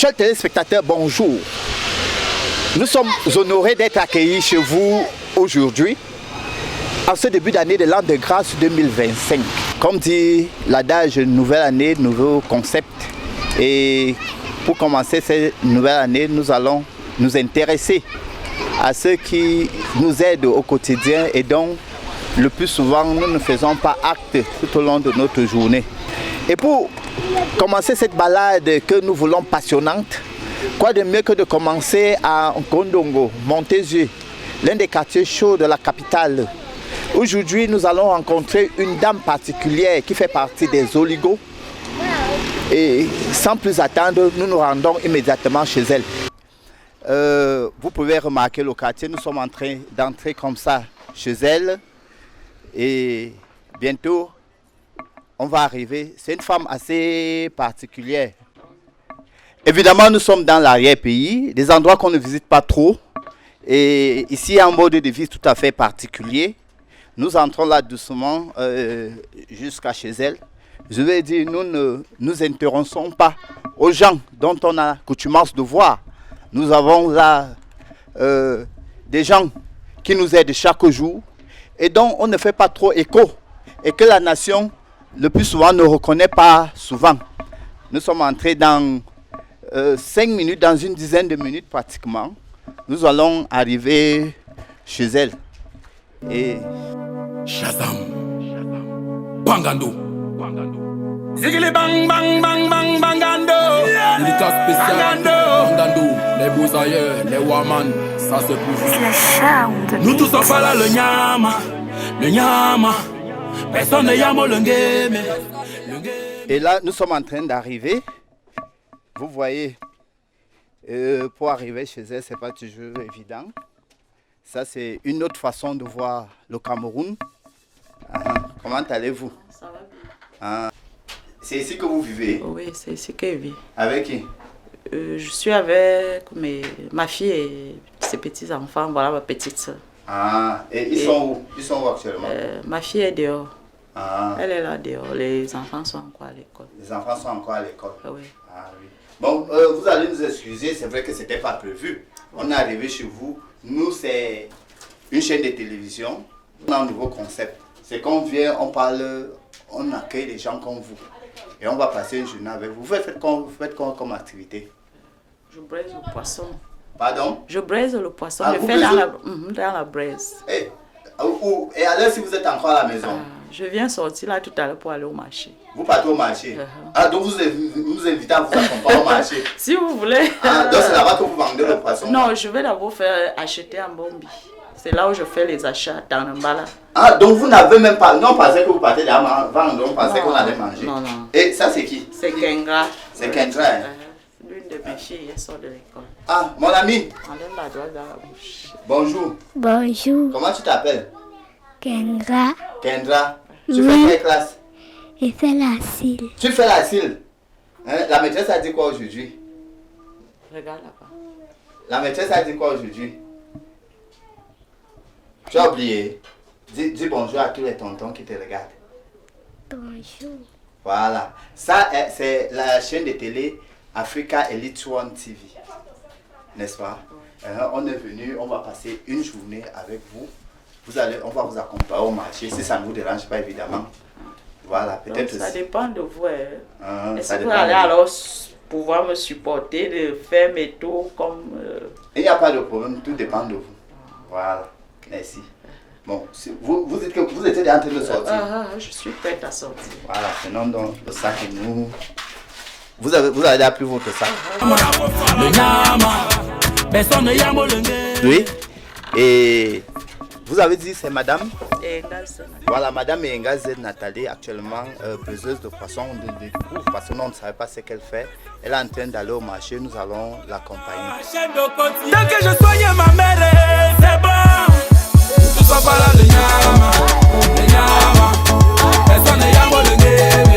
Chers téléspectateurs, bonjour. Nous sommes honorés d'être accueillis chez vous aujourd'hui, en ce début d'année de l'an de grâce 2025. Comme dit l'adage, nouvelle année, nouveau concept. Et pour commencer cette nouvelle année, nous allons nous intéresser à ceux qui nous aident au quotidien et dont le plus souvent nous ne faisons pas acte tout au long de notre journée. Et pour commencer cette balade que nous voulons passionnante, quoi de mieux que de commencer à Ngondongo, Montézieux, l'un des quartiers chauds de la capitale. Aujourd'hui, nous allons rencontrer une dame particulière qui fait partie des oligos. Et sans plus attendre, nous nous rendons immédiatement chez elle. Vous pouvez remarquer le quartier, nous sommes en train d'entrer comme ça chez elle. Et bientôt, on va arriver. C'est une femme assez particulière. Évidemment, nous sommes dans l'arrière-pays, des endroits qu'on ne visite pas trop. Et ici, il y a un mode de vie tout à fait particulier. Nous entrons là doucement jusqu'à chez elle. Je vais dire, nous ne nous intéressons pas aux gens dont on a coutumance de voir. Nous avons là des gens qui nous aident chaque jour et dont on ne fait pas trop écho et que la nation, le plus souvent, ne reconnaît pas souvent. Nous sommes entrés dans 5 minutes, dans une dizaine de minutes pratiquement. Nous allons arriver chez elle. Et Shazam, Bangando, Zigili bang bang bang bang bangando, dédicace spéciale, Bangando, les beaux ailleurs, les waman, ça c'est pour vous. Nous tous en parlons le nyama, personne ne yamo le game. Et là, nous sommes en train d'arriver. Vous voyez, pour arriver chez elle, ce n'est pas toujours évident. Ça, c'est une autre façon de voir le Cameroun. Comment allez-vous? Ça va bien. C'est ici que vous vivez? Oui, c'est ici que je vis. Avec qui? Je suis avec ma fille et ses petits-enfants, voilà ma petite soeur. Et ils sont où? Ils sont où actuellement? Ma fille est dehors. Elle est là dehors. Les enfants sont encore à l'école. Les enfants sont encore à l'école? Oui. Oui. Bon, vous allez nous excuser, c'est vrai que ce n'était pas prévu. On est arrivé chez vous. Nous, c'est une chaîne de télévision. On a un nouveau concept. C'est qu'on vient, on parle, on accueille les gens comme vous. Et on va passer une journée avec vous. Vous faites quoi comme activité? Je braise le poisson. Pardon? Je braise le poisson. Ah, je fais dans la braise. Et alors si vous êtes encore à la maison? Je viens sortir là tout à l'heure pour aller au marché. Vous partez au marché? Donc vous nous invitez à vous accompagner au marché? Si vous voulez. Donc c'est là-bas que vous vendez le poisson? Non, je vais d'abord faire acheter un bombi. C'est là où je fais les achats dans le mbala. Donc vous n'avez même pas... Non, on pensait que vous partez vendre, on pensait qu'on allait manger. Non. Et ça c'est qui? C'est Kengra. C'est Kengra, hein? L'une de mes filles, elle sort de l'école. Mon ami. Enlève la doigt dans la bouche. Bonjour. Bonjour. Comment tu t'appelles? Kendra. Kendra. Tu fais quelle classe? Je fais la cile. Tu fais la cile. La maîtresse a dit quoi aujourd'hui? Regarde là-bas. La maîtresse a dit quoi aujourd'hui? Tu as oublié. Dis bonjour à tous les tontons qui te regardent. Bonjour. Voilà. Ça, c'est la chaîne de télé Africa Elite One TV. N'est-ce pas? On est venu, on va passer une journée avec vous. On va vous accompagner au marché, si ça ne vous dérange pas évidemment. Voilà, peut-être. Ça dépend de vous. Est-ce que vous dépend allez alors pouvoir me supporter de faire mes tours comme... Il n'y a pas de problème, tout dépend de vous. Voilà, merci. Bon, vous dites que vous étiez en train de sortir. Je suis prête à sortir. Voilà, prenons donc le sac et nous... Vous avez appris votre sac. Oui, et vous avez dit c'est madame? Voilà, madame Engaze Nathalie, actuellement peseuse de poissons. On découvre parce que nous on ne savait pas ce qu'elle fait. Elle est en train d'aller au marché, nous allons l'accompagner. Tant que je soigne ma mère, c'est bon. Tout ça parle le nyama, personne ne yamo le game.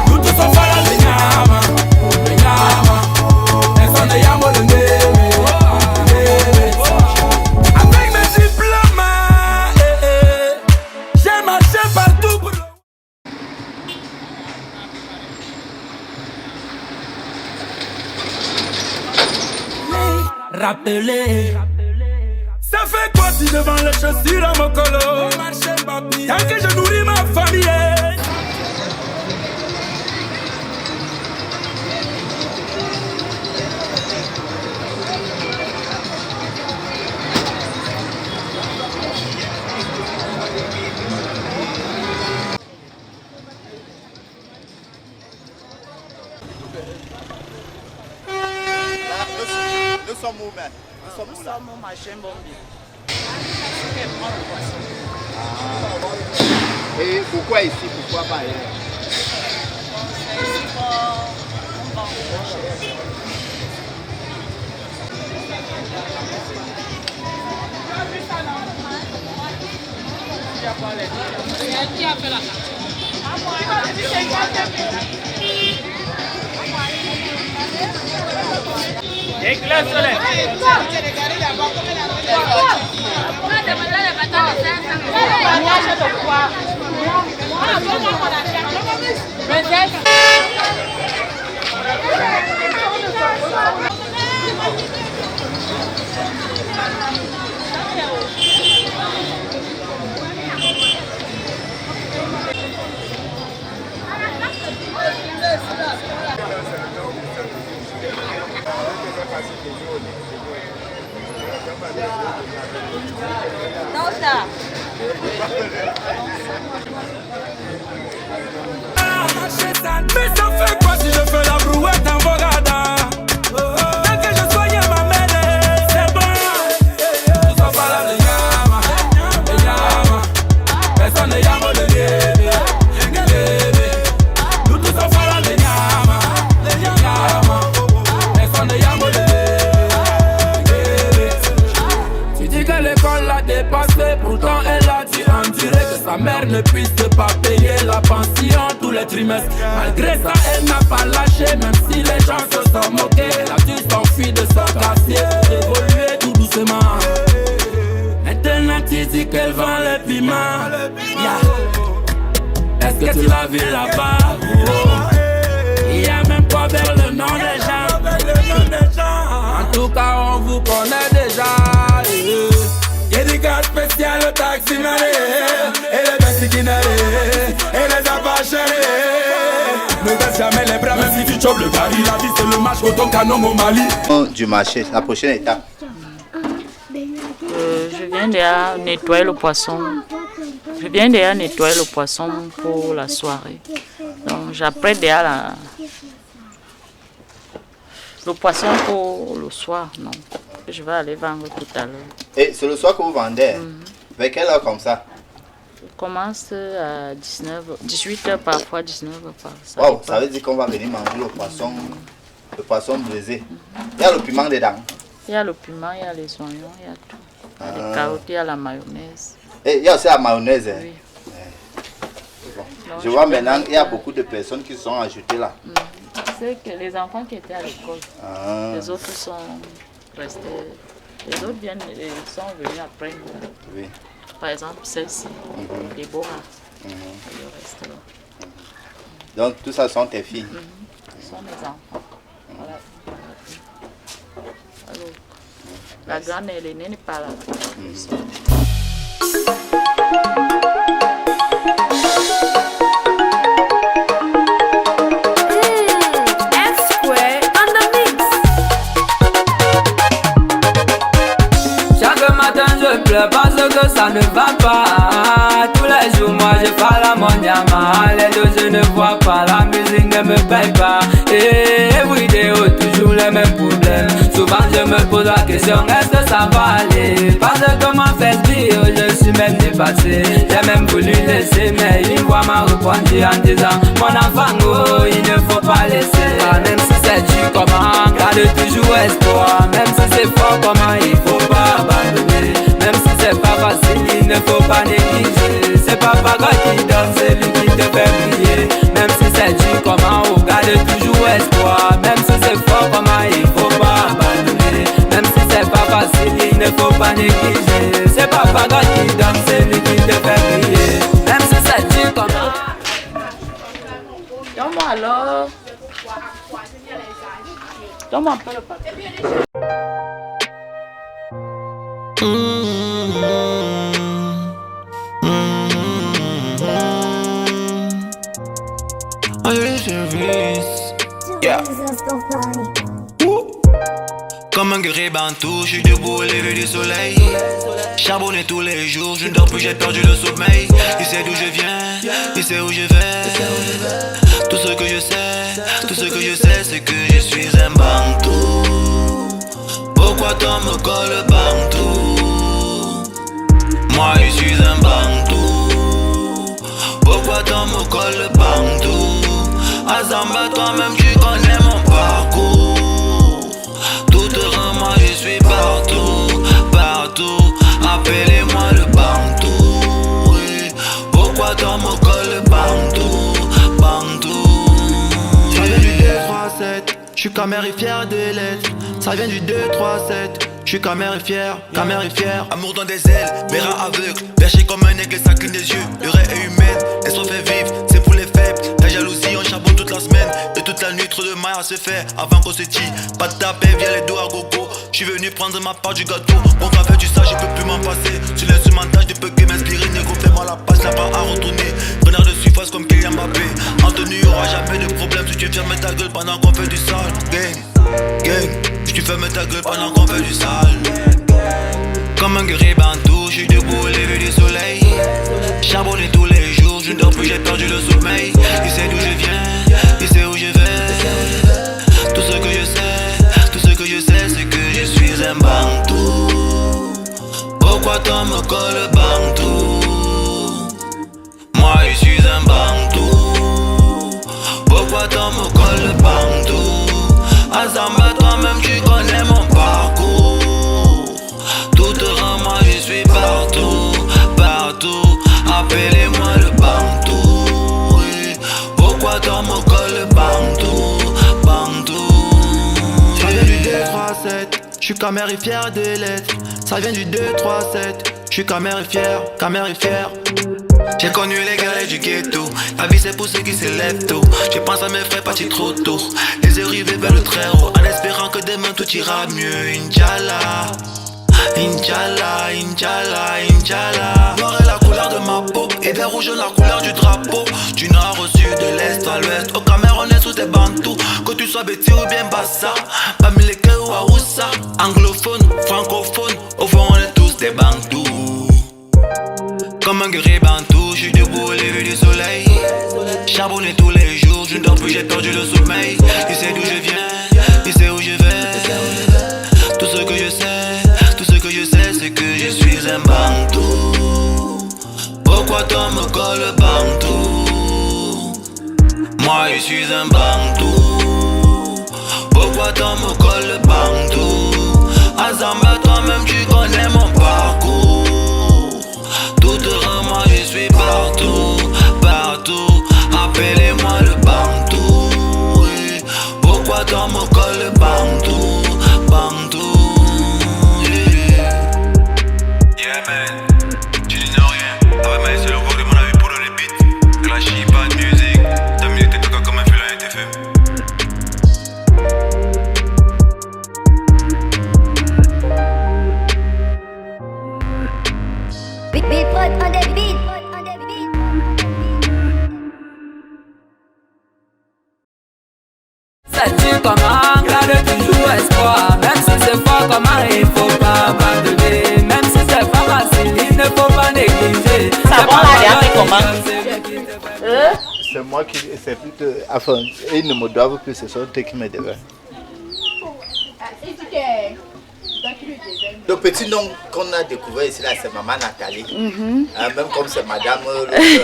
Nous tous on parle le nyama, personne ne yamo le game. Avec mes diplômes, j'ai marché partout pour... rappeler. Ça fait quoi si devant les chaussures à mon colo? Tant que je nourris ma famille. Nous sommes où, mais Nous sommes au marché Mbombi. Et pourquoi ici? Pourquoi pas ailleurs? Qui a fait la Mais ça fait quoi si je fais la brouette en Bogada? Tant que je soigne ma mêlée, c'est bon. Nous sommes pas là, les Yama. Personne ne Yama de bébé. Nous tous sommes pas là, les Yama. Personne ne Yama de bébé. Tu dis que l'école l'a dépassé, pourtant elle a dit en direct que sa mère ne puisse pas payer la pension tous les trimestres. Malgré ça, elle n'a pas lâché, même si les gens se sont moqués. Elle a dû s'enfuir de son quartier, évoluer tout doucement. Maintenant, tu dis qu'elle vend les piments. Yeah. Est-ce que tu l'as vu là-bas? Il y a même pas vers le nom des gens. En tout cas, on vous connaît déjà. Dédicace spéciale au taximan et les bensikinérés et les apachérés. Ne baisse jamais les bras même si tu chopes le gari. La vie c'est le match contre ton canon au Mali. Du marché, la prochaine étape. Je viens déjà nettoyer le poisson. Je viens déjà nettoyer le poisson pour la soirée. Donc j'apprête déjà le poisson pour le soir. Non, je vais aller vendre tout à l'heure. Et c'est le soir que vous vendez? Vers quelle heure comme ça? Je commence à 18h parfois, 19h parfois. Wow, ça veut dire qu'on va venir manger le poisson brisé. Il y a le piment dedans. Il y a le piment, il y a les oignons, il y a tout. Il y a les carottes, il y a la mayonnaise. Et il y a aussi la mayonnaise. Oui. Bon. Je vois maintenant qu'il y a beaucoup de personnes qui sont ajoutées là. C'est que les enfants qui étaient à l'école, les autres sont restés. Les autres sont venus après nous. Oui. Par exemple, celle-ci, Déborah, elle reste là. Donc tout ça sont tes filles? Ce sont mes enfants. Voilà. Alors, la grande et l'aînée n'est pas là. Parce que ça ne va pas. Tous les jours moi je fais la mondiale. Les deux je ne vois pas, la musique ne me paye pas. Et vidéo toujours les mêmes problèmes. Souvent je me pose la question, est-ce que ça va aller? Parce que ma fête bio, je suis même dépassé. J'ai même voulu laisser, mais une voix m'a répondu en disant, mon enfant oh, il ne faut pas laisser. Même si c'est dur comment, garde toujours espoir. Même si c'est fort comment, il faut pas abandonner. Même si c'est pas facile, il ne faut pas négliger. C'est pas God qui donne, c'est lui qui te fait briller. Même si c'est dur comment, on garde toujours espoir. Même si c'est fort comment, il faut pas abandonner. Même si c'est pas facile, il ne faut pas négliger. C'est pas God qui donne, c'est lui qui te fait briller. Même si c'est dur comment. Donne-moi alors. Donne-moi un peu le papier. Yeah. Comme un guerrier bantou, je suis debout au lever du soleil. Charbonné tous les jours, je ne dors plus, j'ai perdu le sommeil. Il sait d'où je viens, il sait où je vais. Tout ce que je sais, c'est que je suis un bantou. Pourquoi toi me colle bantou? Moi je suis un bantou. Pourquoi toi me colle bantou? Azamba, toi-même tu connais mon parcours. Tout te rend, moi je suis partout, partout. Appelez-moi le bantou, oui. Pourquoi toi me colle bantou, bantou? Ça vient du 2-3-7, je suis camère et fier de l'être. Ça vient du 2-3-7, je suis camère et fier, camère et fier. Amour dans des ailes, mes reins aveugles, perché comme un aigle, ça cligne des yeux. Le rêve est humaine, elle s'en fait vivre, c'est pour les faibles. La jalousie, on charbonne toute la semaine. Et toute la nuit, trop de mailles à se faire avant qu'on se tire. Pas de taper, viens les dos à gogo. J'suis venu prendre ma part du gâteau. Bon café, tu sais, je peux plus m'en passer. Tu laisses sur montage, ne peux que m'inspirer. Négo, fais-moi la passe, là pas à retourner. Renard de surface comme Kylian Mbappé. En tenue, y'aura jamais de problème si tu fermes ta gueule pendant qu'on fait du sale. Gang, gang, si tu fermes ta gueule pendant qu'on fait du sale. Comme un guerrier bantou, j'suis debout au lever du soleil. Charbonné tous les jours, je ne dors plus, j'ai perdu le sommeil. Il sait d'où je viens, il sait où je vais. Tout ce que je sais, c'est que je suis un bantou. Pourquoi toi me colle bantou? Moi je suis un bantou. Pourquoi toi me colle bantou? Azamba, toi-même tu connais mon parcours. Tout te rend, moi je suis partout, partout. Appelez-moi le bantou, oui. Pourquoi toi me colle bantou, bantou? Ça vient du 2-3-7, je suis camère et fier de l'être. Ça vient du 2-3-7, je suis camère et fier, camère et fier. J'ai connu les galets du ghetto. La vie c'est pour ceux qui s'élèvent tôt. Je pense à mes frères partis trop tôt. Les yeux rivés vers le très haut, en espérant que demain tout ira mieux. Inch'Allah, Inch'Allah, Inch'Allah, Inch'Allah. Noir est la couleur de ma peau, et vert rouge la couleur du drapeau. Du nord au sud, de l'est à l'ouest, au Cameroun est sous tes bantous. Que tu sois Betty ou bien Bassa, Bamileke ou Aoussa. Anglophone, francophone, au fond on est tous des bantous. Comme un guerrier bantou, je suis debout au lever du soleil. Charbonné tous les jours, je ne dors plus, j'ai perdu le sommeil. Il sait d'où je viens, il sait où je vais. Tout ce que je sais, c'est que je suis un bantou. Pourquoi toi me colle bantou? Moi je suis un bantou. Pourquoi toi me colle bantou? Azamba, toi-même tu connais mon parcours. Tout te rend, moi je suis partout, partout. Appelez-moi le bantou, oui. Pourquoi toi me colle bantou, bantou? Yeah man, tu dis non rien. Avec ma seule voix de mon avis pour le beat. Clashy, pas de musique. 2 minutes et caca comme un fil à été fait. Sais-tu comment garder toujours espoir? Même si c'est fort, comment il faut pas abandonner. Même si c'est pas facile, il ne faut pas négliger. Ça va là, il fait comment? C'est moi qui. C'est plutôt. Enfin, ils ne me doivent plus, ce sont eux qui me devaient. Le petit nom qu'on a découvert ici, là, c'est Maman Nathalie. Même comme c'est Madame Oui,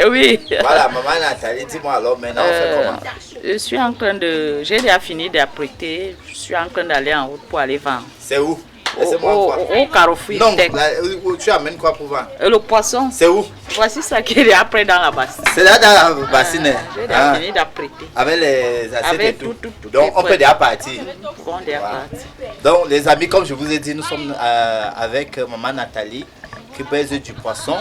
oui. Voilà, Maman Nathalie, dis-moi alors maintenant, on fait comment? Je suis en train de... J'ai déjà fini d'apprêter. Je suis en train d'aller en route pour aller vendre. C'est où? Laissez-moi voir. Au Carrefour. Non, là, tu amènes quoi pour vendre? Le poisson. C'est où? Voici ça qui est après dans la bassine. C'est là dans la bassine. J'ai déjà fini d'apprêter. Avec les assiettes Avec et tout. tout Donc on peut déjà partir. Bon, déjà parti. Donc les amis, comme je vous ai dit, nous sommes avec Maman Nathalie qui pèse du poisson.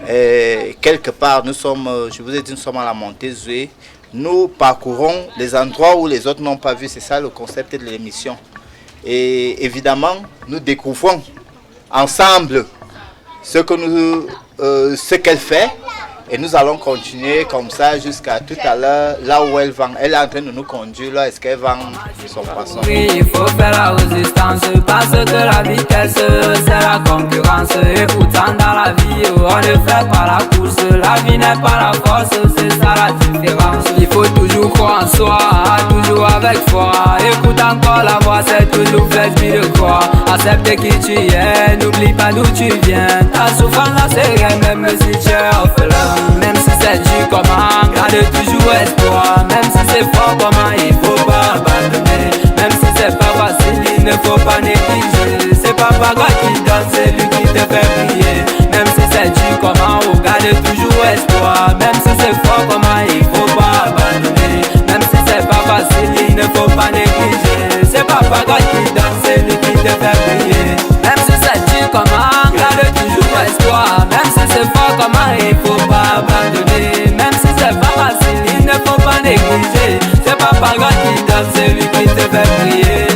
Et quelque part, nous sommes, je vous ai dit, nous sommes à la montée Zoué. Nous parcourons les endroits où les autres n'ont pas vu. C'est ça le concept de l'émission. Et évidemment, nous découvrons ensemble ce qu'elle fait. Et nous allons continuer comme ça jusqu'à tout à l'heure, là où elle vend. Elle est en train de nous conduire, là est-ce qu'elle vend son poisson. Oui, il faut faire la résistance, parce que la vitesse, c'est la concurrence. Et pourtant dans la vie, on ne fait pas la course. La vie n'est pas la force, c'est ça la différence. Il faut toujours croire en soi, toujours avec foi. Écoute encore la voix, c'est toujours fait de croire. Accepte qui tu es, n'oublie pas d'où tu viens. Ta souffrance, c'est rien, même si tu es orphelin. Même si c'est dur comment, garde toujours espoir. Même si c'est fort comment, il faut pas abandonner. Même si c'est pas facile, il ne faut pas négliger. C'est Papa God qui donne, c'est lui qui te fait briller. Même si c'est dur comment, on garde toujours espoir. Même si c'est fort comment, il faut pas abandonner. Même si c'est pas facile, il ne faut pas négliger. C'est Papa God qui donne, c'est lui qui te fait briller. Même si c'est dur comment, garde toujours espoir. Même si c'est fort comment, il faut pas abandonner. Même si c'est pas facile, il ne faut pas négliger. C'est Papa God qui donne, c'est lui qui te fait briller.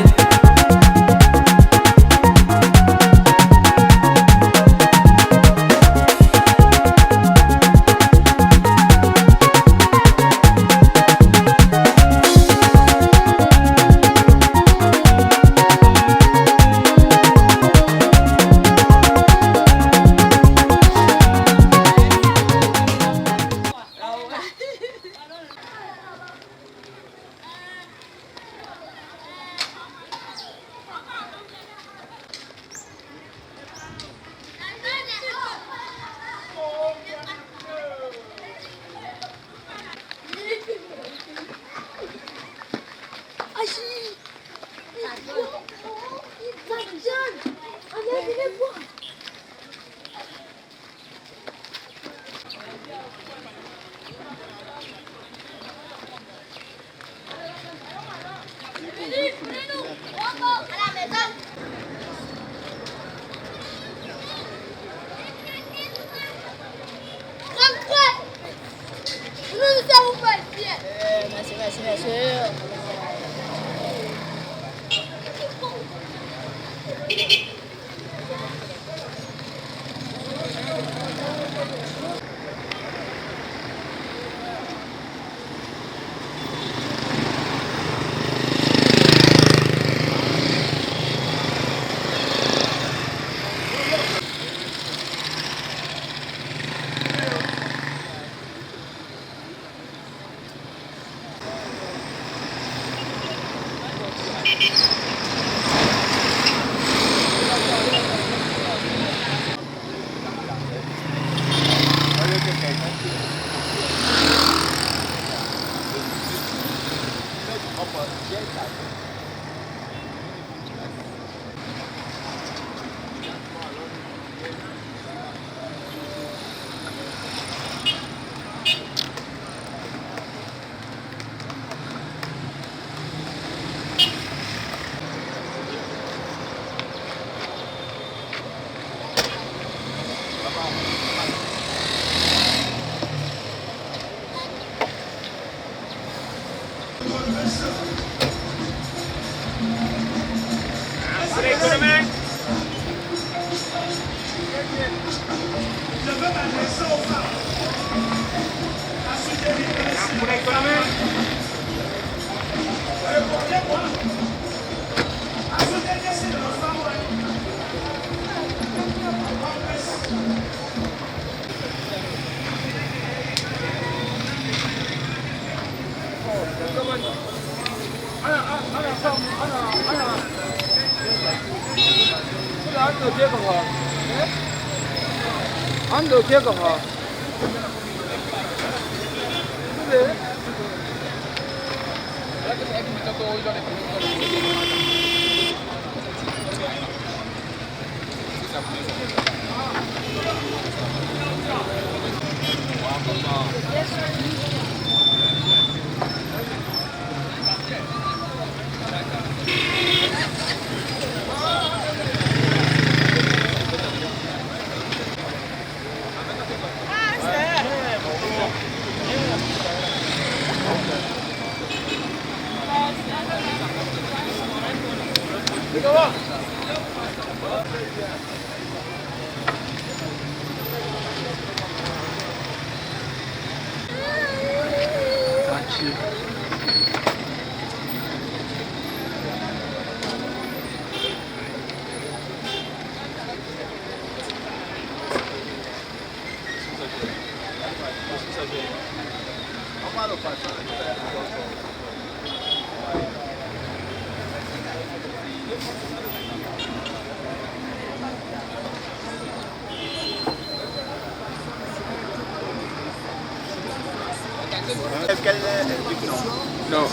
Non.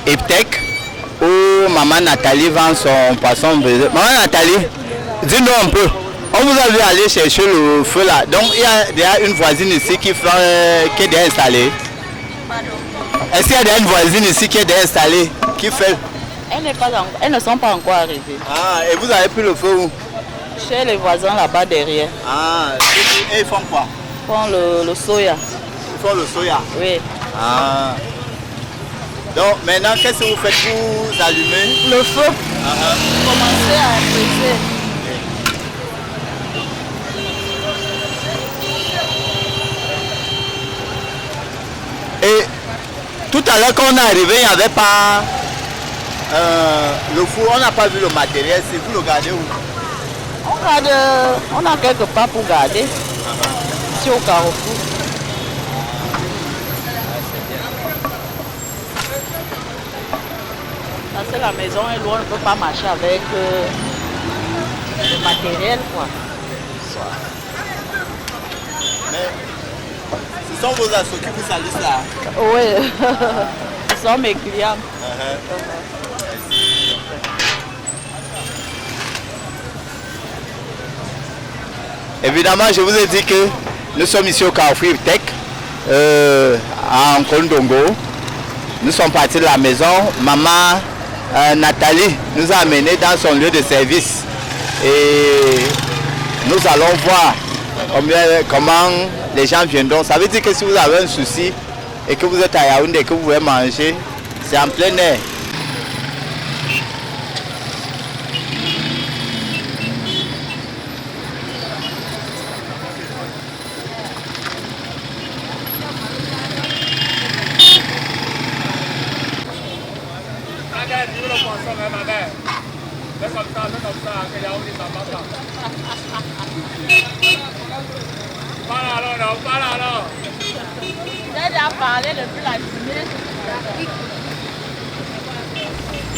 Eptec, où maman Nathalie vend son poisson brisé. Maman Nathalie, dis-nous un peu. On vous a vu aller chercher le feu là. Donc il y a déjà une voisine ici qui est déjà installée. Est-ce qu'il y a déjà une voisine ici qui est déjà installée? Qui fait? Elles ne sont pas encore arrivées. Ah, et vous avez pris le feu où? Chez les voisins là-bas derrière. Ah, et ils font quoi? Ils font le soya. Ils font le soya? Oui. Ah. Donc maintenant, qu'est-ce que vous faites pour vous allumer? Le feu. Commencez à presser. Et tout à l'heure quand on est arrivé, il n'y avait pas le four, on n'a pas vu le matériel, c'est vous le gardez où? On a quelque part pour garder. Ici au Carrefour. Parce que la maison est loin, on ne peut pas marcher avec le matériel, quoi. Mais ce sont vos assos qui vous salissent là? Oui, ce sont mes clients. Évidemment, je vous ai dit que nous sommes ici au Carrefour Tech, à Nkondongo. Nous sommes partis de la maison. Maman Nathalie nous a amenés dans son lieu de service. Et nous allons voir comment les gens viendront. Ça veut dire que si vous avez un souci et que vous êtes à Yaoundé et que vous voulez manger, c'est en plein air.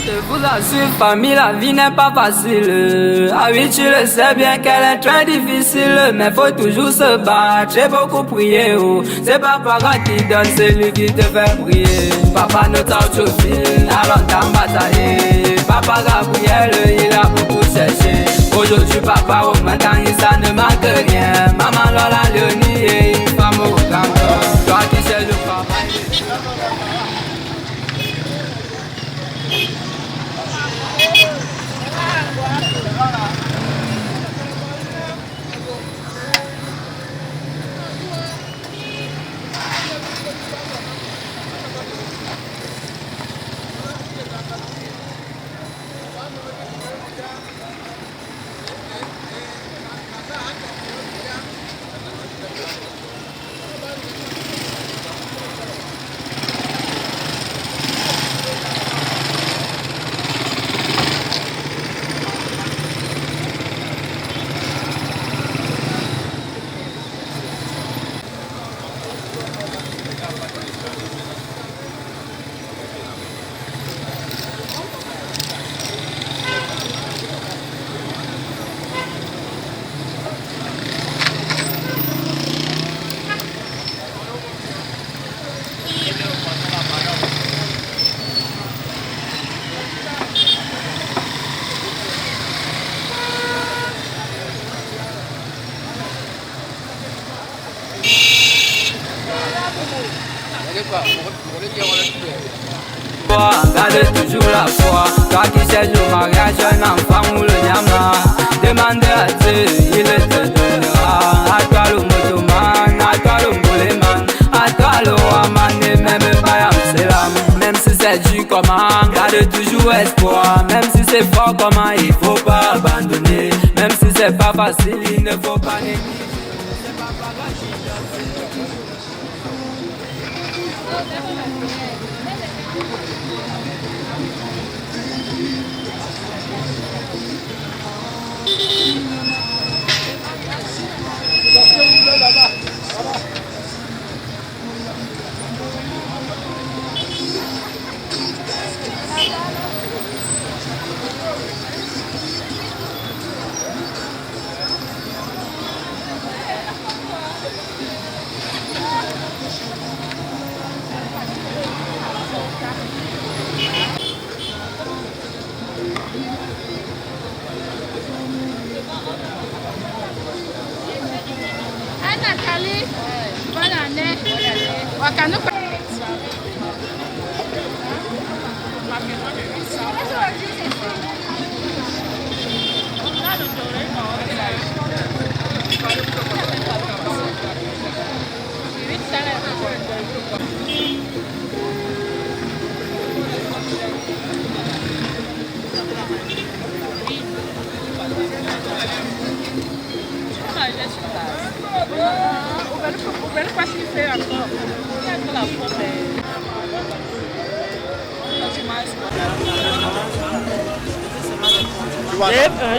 Je vous assure, famille, la vie n'est pas facile. Ah oui, tu le sais bien qu'elle est très difficile. Mais faut toujours se battre, j'ai beaucoup prié. Oh. C'est pas papa qui donne, c'est lui qui te fait prier. Papa ne t'autophile, a longtemps bataillé. Papa Gabriel, il a beaucoup cherché. Aujourd'hui, papa, au matin, ça ne manque rien. Maman Lola Léonie et une femme au canton. Toi qui sais le travail. Garde toujours la foi. Toi qui cherches le mariage, un enfant ou le nyama. Demande à Dieu, il te donnera. À toi le motoman, à toi le mouleman, à toi le waman et même pas Amsterdam. Même si c'est dur comment, garde toujours espoir. Même si c'est fort comment, il faut pas abandonner. Même si c'est pas facile, il ne faut pas négliger.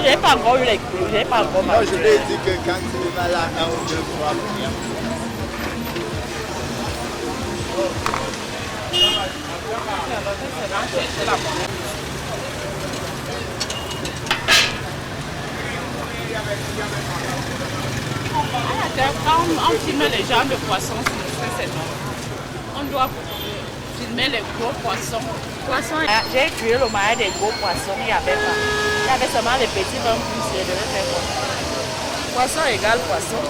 J'ai pas encore eu les clous, j'ai pas encore Moi, je lui ai dit que quand il va là, 1 ou 2 fois, venir. Quand on filme les gens de poissons, c'est non. On doit filmer les gros poissons. J'ai tué le maillot des gros poissons, il n'y avait pas. Il y avait seulement les petits vents plus, je devais faire quoi. Poisson égale poisson.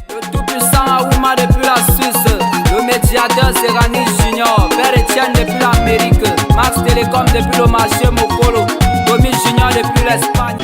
Le tout-puissant Aouma depuis la Suisse. Le médiateur Serrani Junior. Père Etienne depuis l'Amérique. Max Télécom depuis le marché Mokolo. Domi Junior depuis l'Espagne.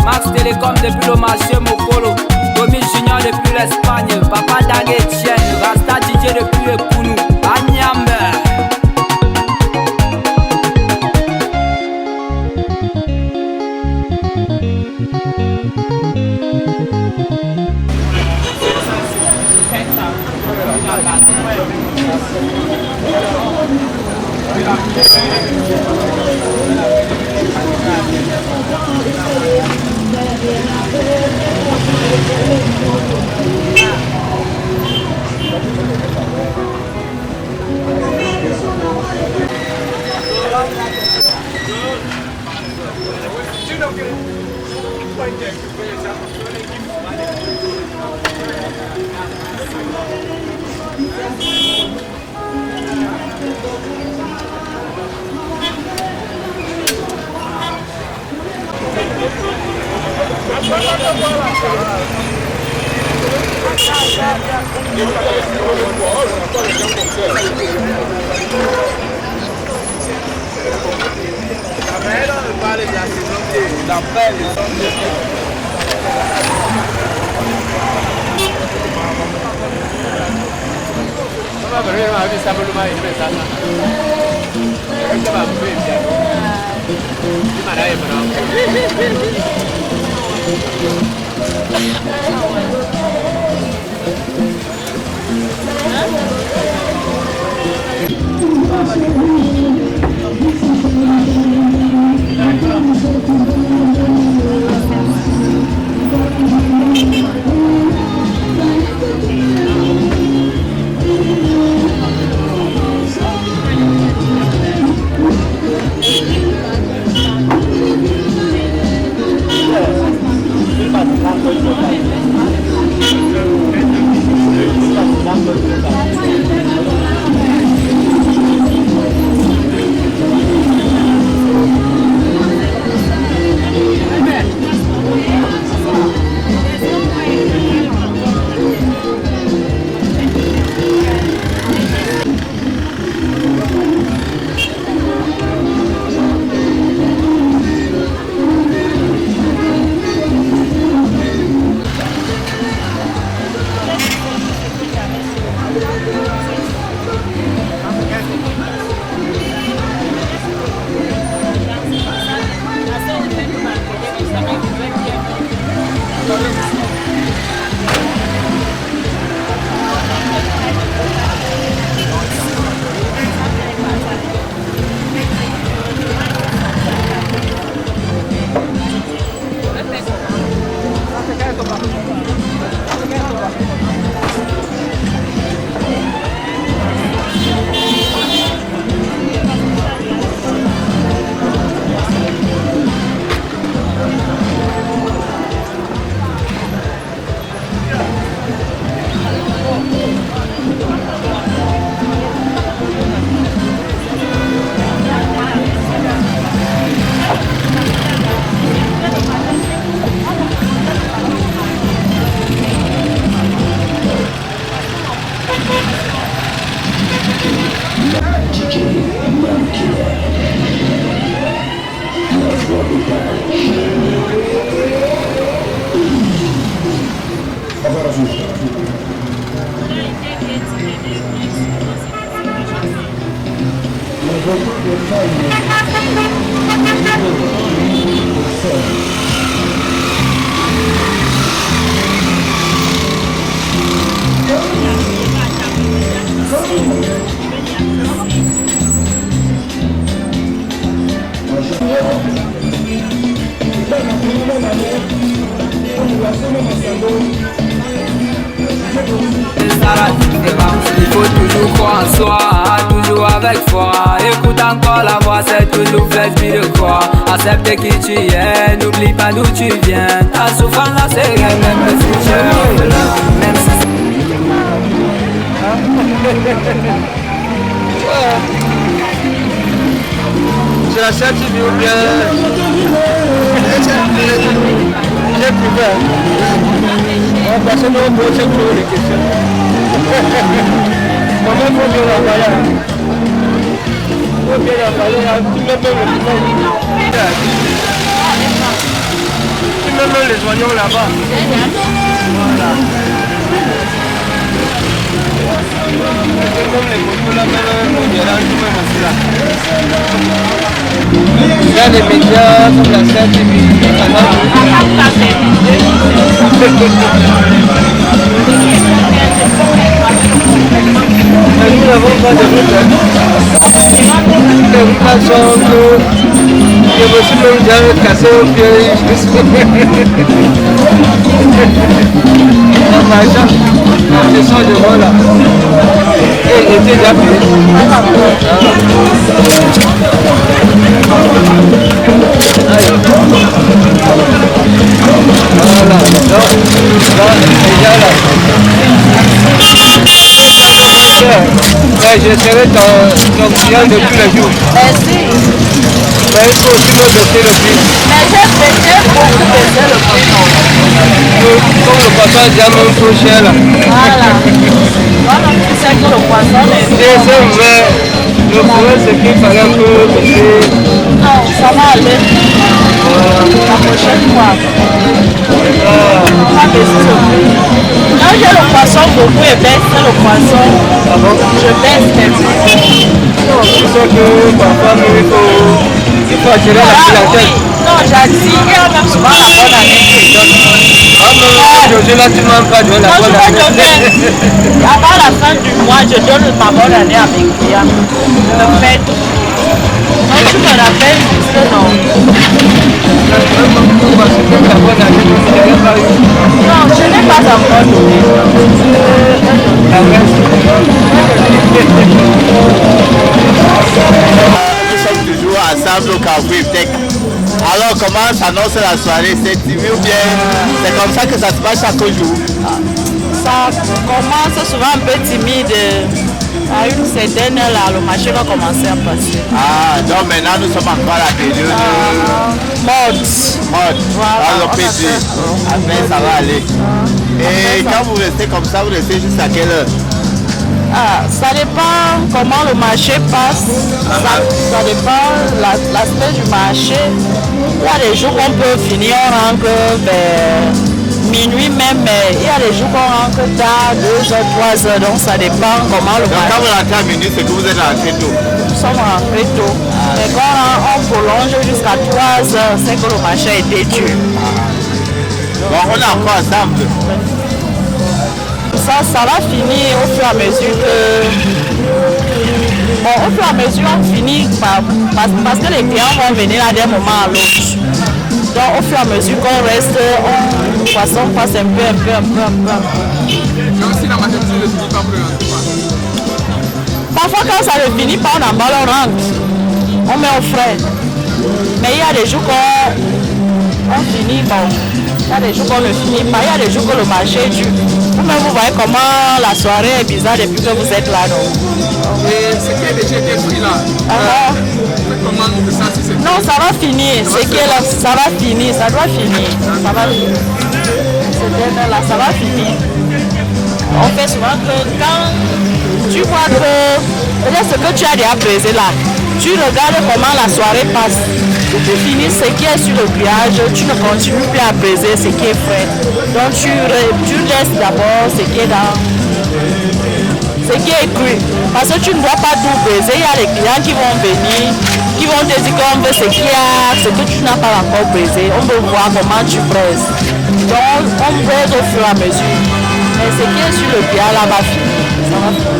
Max Télécom depuis le marché Mokolo. Domi Junior depuis l'Espagne. Papa Dag Etienne. Rasta DJ depuis le Kounou. Agnambe. Il faut toujours croire en soi, toujours avec foi. Écoute encore la voix, c'est toujours fait de croire. Accepte qui tu es, n'oublie pas d'où tu viens. Ta souffrance là c'est rien, même si tu es orphelin, même si c'est la chatte qui ou bien j'ai pu faire. Personne ne peut se poser des questions. Comment il faut bien l'envoyer? Il faut bien l'envoyer. Tu mets même les oignons là-bas. Voilà. Comme les coteaux là, même on ira même aussi là. Il y a des médias comme la CTV, nous n'avons pas de route. Les routes sont c'est possible que j'ai cassé au pied. En marchant, je sens de moi là. Et était déjà payé. Voilà, donc, déjà là. Je serai ton client de tous les jours. Merci. Mais il faut aussi me baisser le prix. Mais j'ai beaucoup baissé le prix. Comme le poisson est déjà même trop cher là. Voilà. Voilà, tu sais que le poisson est... Mais le problème c'est qu'il fallait un peu baisser. Non, ça va aller. La prochaine fois. On va baisser le prix. Quand j'ai le poisson beaucoup et baisse le poisson, je baisse les prix. Tu sais que parfois il faut attirer la clientèle. Non, j'attire et même souvent la bonne année que je donne. Aujourd'hui là tu ne m'as pas donné la bonne année. Avant la fin du mois, je donne ma bonne année à mes clients. Je le fais tout. Donc tu me rappelles juste non. Non, je n'ai pas encore donné. Nous sommes toujours ensemble au Carrefour Tech. Alors comment s'annonce la soirée? C'est timide ou bien c'est comme ça que ça se passe chaque jour? Ça commence souvent un peu timide. À une certaine heure, là, le marché va commencer à passer. Ah, donc maintenant nous sommes encore à la période Mode. Voilà. Dans le PC. Après ça va aller. Et quand vous restez comme ça, vous restez jusqu'à quelle heure? Ah, ça dépend comment le marché passe. Ça dépend l'aspect du marché. Il y a des jours qu'on peut finir, on rentre vers minuit même, mais il y a des jours qu'on rentre tard, 2 heures, 3 heures, donc ça dépend comment le marché. Donc quand vous rentrez à minuit, c'est que vous êtes rentré tôt? Nous sommes rentrés tôt. Mais quand on prolonge jusqu'à 3 heures, c'est que le marché a été dur. Bon, on est encore ensemble. Ça va finir au fur et à mesure que... Bon, au fur et à mesure, on finit parce que les clients vont venir à des moments à l'autre. Donc, au fur et à mesure qu'on reste, le poisson passe un peu. Mais aussi la majorité ne finit pas pour le rentrer. Parfois, quand ça ne finit pas, on emballe, on rentre. On met au frais. Mais il y a des jours qu'on finit, bon. Il y a des jours qu'on ne finit pas. Il y a des jours que le marché est dur. Vous-même, vous voyez comment la soirée est bizarre depuis que vous êtes là, non? Et ce qui est déjà été pris là, comment nous ça si c'est... Non, ça va finir. Ce qui est là, ça va finir. Ça doit finir. Ça va finir. Là, ça va finir. On fait souvent que quand tu vois que peut-être ce que tu as déjà présé là, tu regardes comment la soirée passe. Si tu finis ce qui est sur le grillage, tu ne continues plus à briser ce qui est frais. Donc tu laisses d'abord ce qui est dans ce qui est cru. Parce que tu ne dois pas tout briser. Il y a les clients qui vont venir, qui vont te dire qu'on veut ce qu'il y a, ce que tu n'as pas encore brisé. On veut voir comment tu brises. Donc on brise au fur et à mesure. Mais ce qui est sur le pied là va finir. Ça va finir.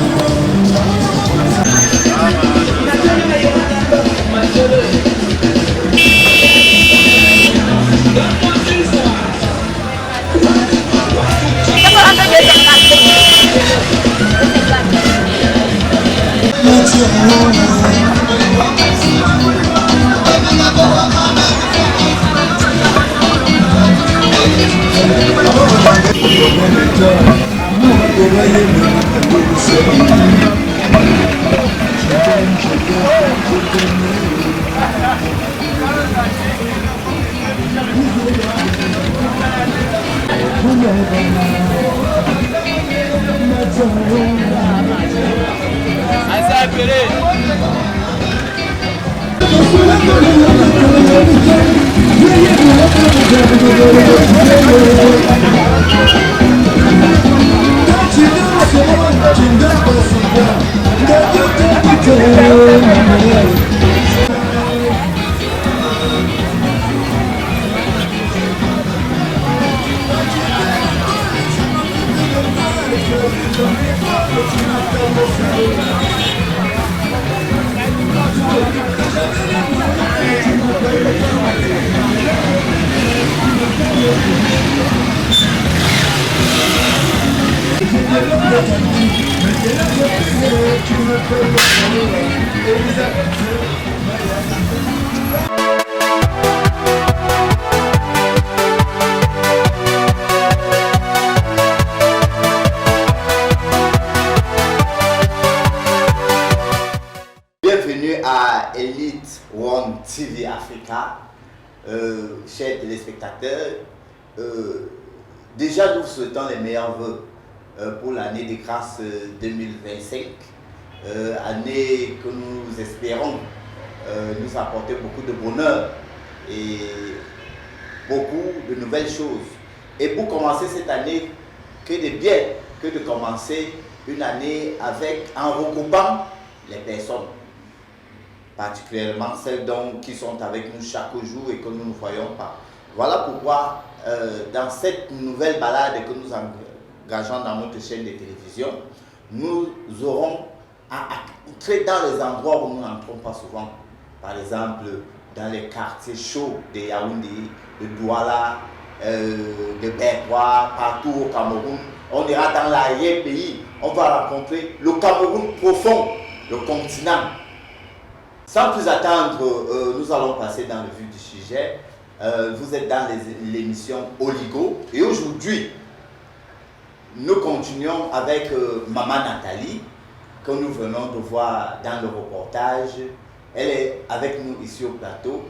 Bienvenue à Elite One TV Africa, chers téléspectateurs. Déjà, nous souhaitons les meilleurs vœux pour l'année de grâce 2025, année que nous espérons nous apporter beaucoup de bonheur et beaucoup de nouvelles choses. Et pour commencer cette année, que de bien que de commencer une année en regroupant les personnes, particulièrement celles qui sont avec nous chaque jour et que nous ne voyons pas. Voilà pourquoi dans cette nouvelle balade que nous engageons dans notre chaîne de télévision, nous aurons à entrer dans les endroits où nous n'entrons pas souvent. Par exemple, dans les quartiers chauds de Yaoundé, de Douala, de Berkoua, partout au Cameroun. On ira dans l'arrière-pays, on va rencontrer le Cameroun profond, le continent. Sans plus attendre, nous allons passer dans le vif du sujet. Vous êtes dans l'émission Oligo et aujourd'hui, nous continuons avec Maman Nathalie que nous venons de voir dans le reportage. Elle est avec nous ici au plateau.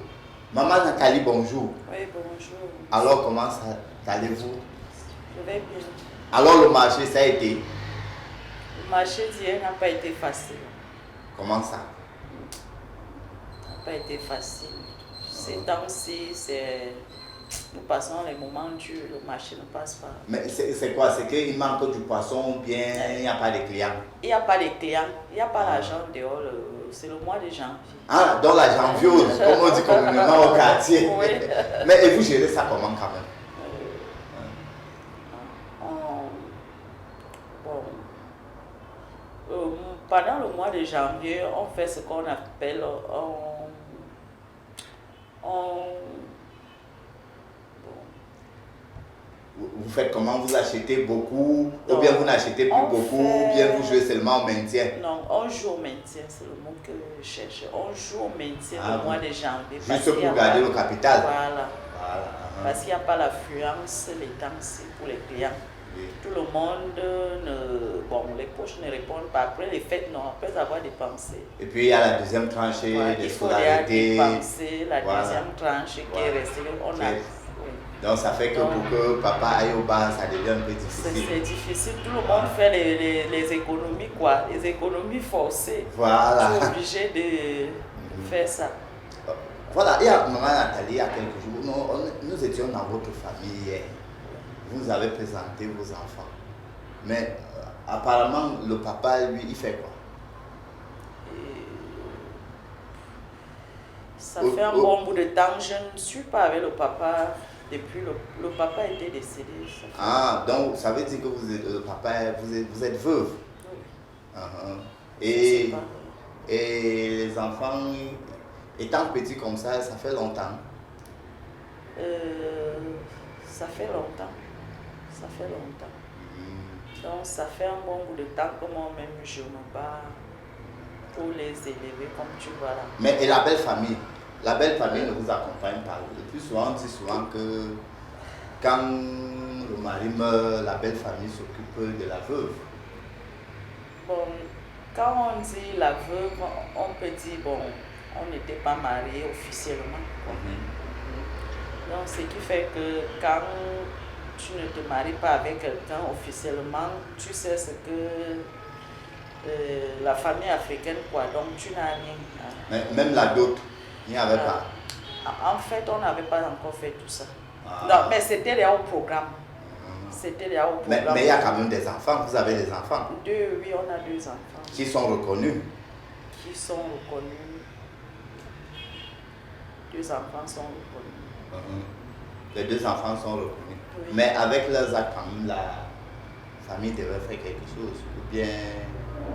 Maman Nathalie, bonjour. Oui, bonjour. Alors, comment allez-vous? Je vais bien. Alors, le marché, ça a été? Le marché d'hier n'a pas été facile. Comment ça? Pas été facile. Ces temps-ci, nous passons les moments durs, le marché ne passe pas. Mais c'est quoi? C'est qu'il manque du poisson ou bien il n'y a pas de clients? Il n'y a pas de clients, il n'y a pas l'argent dehors, c'est le mois de janvier. Ah, dans la janviose, comme on dit communément au quartier. Oui. Mais et vous gérez ça comment quand même? Pendant le mois de janvier, on fait ce qu'on appelle Vous faites comment? Vous achetez beaucoup, ou bien vous n'achetez plus beaucoup, ou bien vous jouez seulement au maintien? Non, on joue au maintien, c'est le mot que je cherche. On joue au maintien le mois de janvier. Juste pour garder le capital? Voilà. Parce qu'il n'y a pas l'affluence les temps-ci pour les clients. Oui. Tout le monde, les poches ne répondent pas. Après les fêtes, non, après avoir dépensé. Et puis il y a la deuxième tranche des scolarités. Il faut dépenser la deuxième tranche qui est restée. Donc ça fait que pour que papa aille au bar, ça devient un peu difficile. C'est difficile. Tout le monde fait les économies, quoi. Les économies forcées. Voilà. On est obligé de faire ça. Voilà, et à Maman Nathalie, il y a quelques jours, nous étions dans votre famille hier. Vous nous avez présenté vos enfants. Mais apparemment, le papa, lui, il fait quoi? Ça fait un bon bout de temps, je ne suis pas avec le papa depuis le papa était décédé. Ah, donc ça veut dire que vous êtes, le papa, vous êtes veuve? Oui. Et les enfants, étant petits comme ça fait longtemps? Ça fait longtemps. Ça fait longtemps. Donc ça fait un bon bout de temps que moi-même je me bats pour les élever comme tu vois là. Mais et la belle famille ne vous accompagne pas. Le plus souvent, on dit souvent que quand le mari meurt, la belle famille s'occupe de la veuve. Bon, quand on dit la veuve, on peut dire, bon, on n'était pas mariés officiellement. Donc, ce qui fait que quand tu ne te maries pas avec quelqu'un officiellement, tu sais ce que la famille africaine, quoi. Donc, tu n'as rien. Mais même la dot, il n'y avait pas. En fait, on n'avait pas encore fait tout ça. Non, mais c'était déjà au programme. C'était déjà au programme. Mais il y a quand même des enfants. Vous avez des enfants? Oui, on a 2 enfants. Qui sont reconnus? Qui sont reconnus. 2 enfants sont reconnus. Les 2 enfants sont reconnus. Oui. Mais avec leurs actes, quand même, la famille devrait faire quelque chose. Ou bien,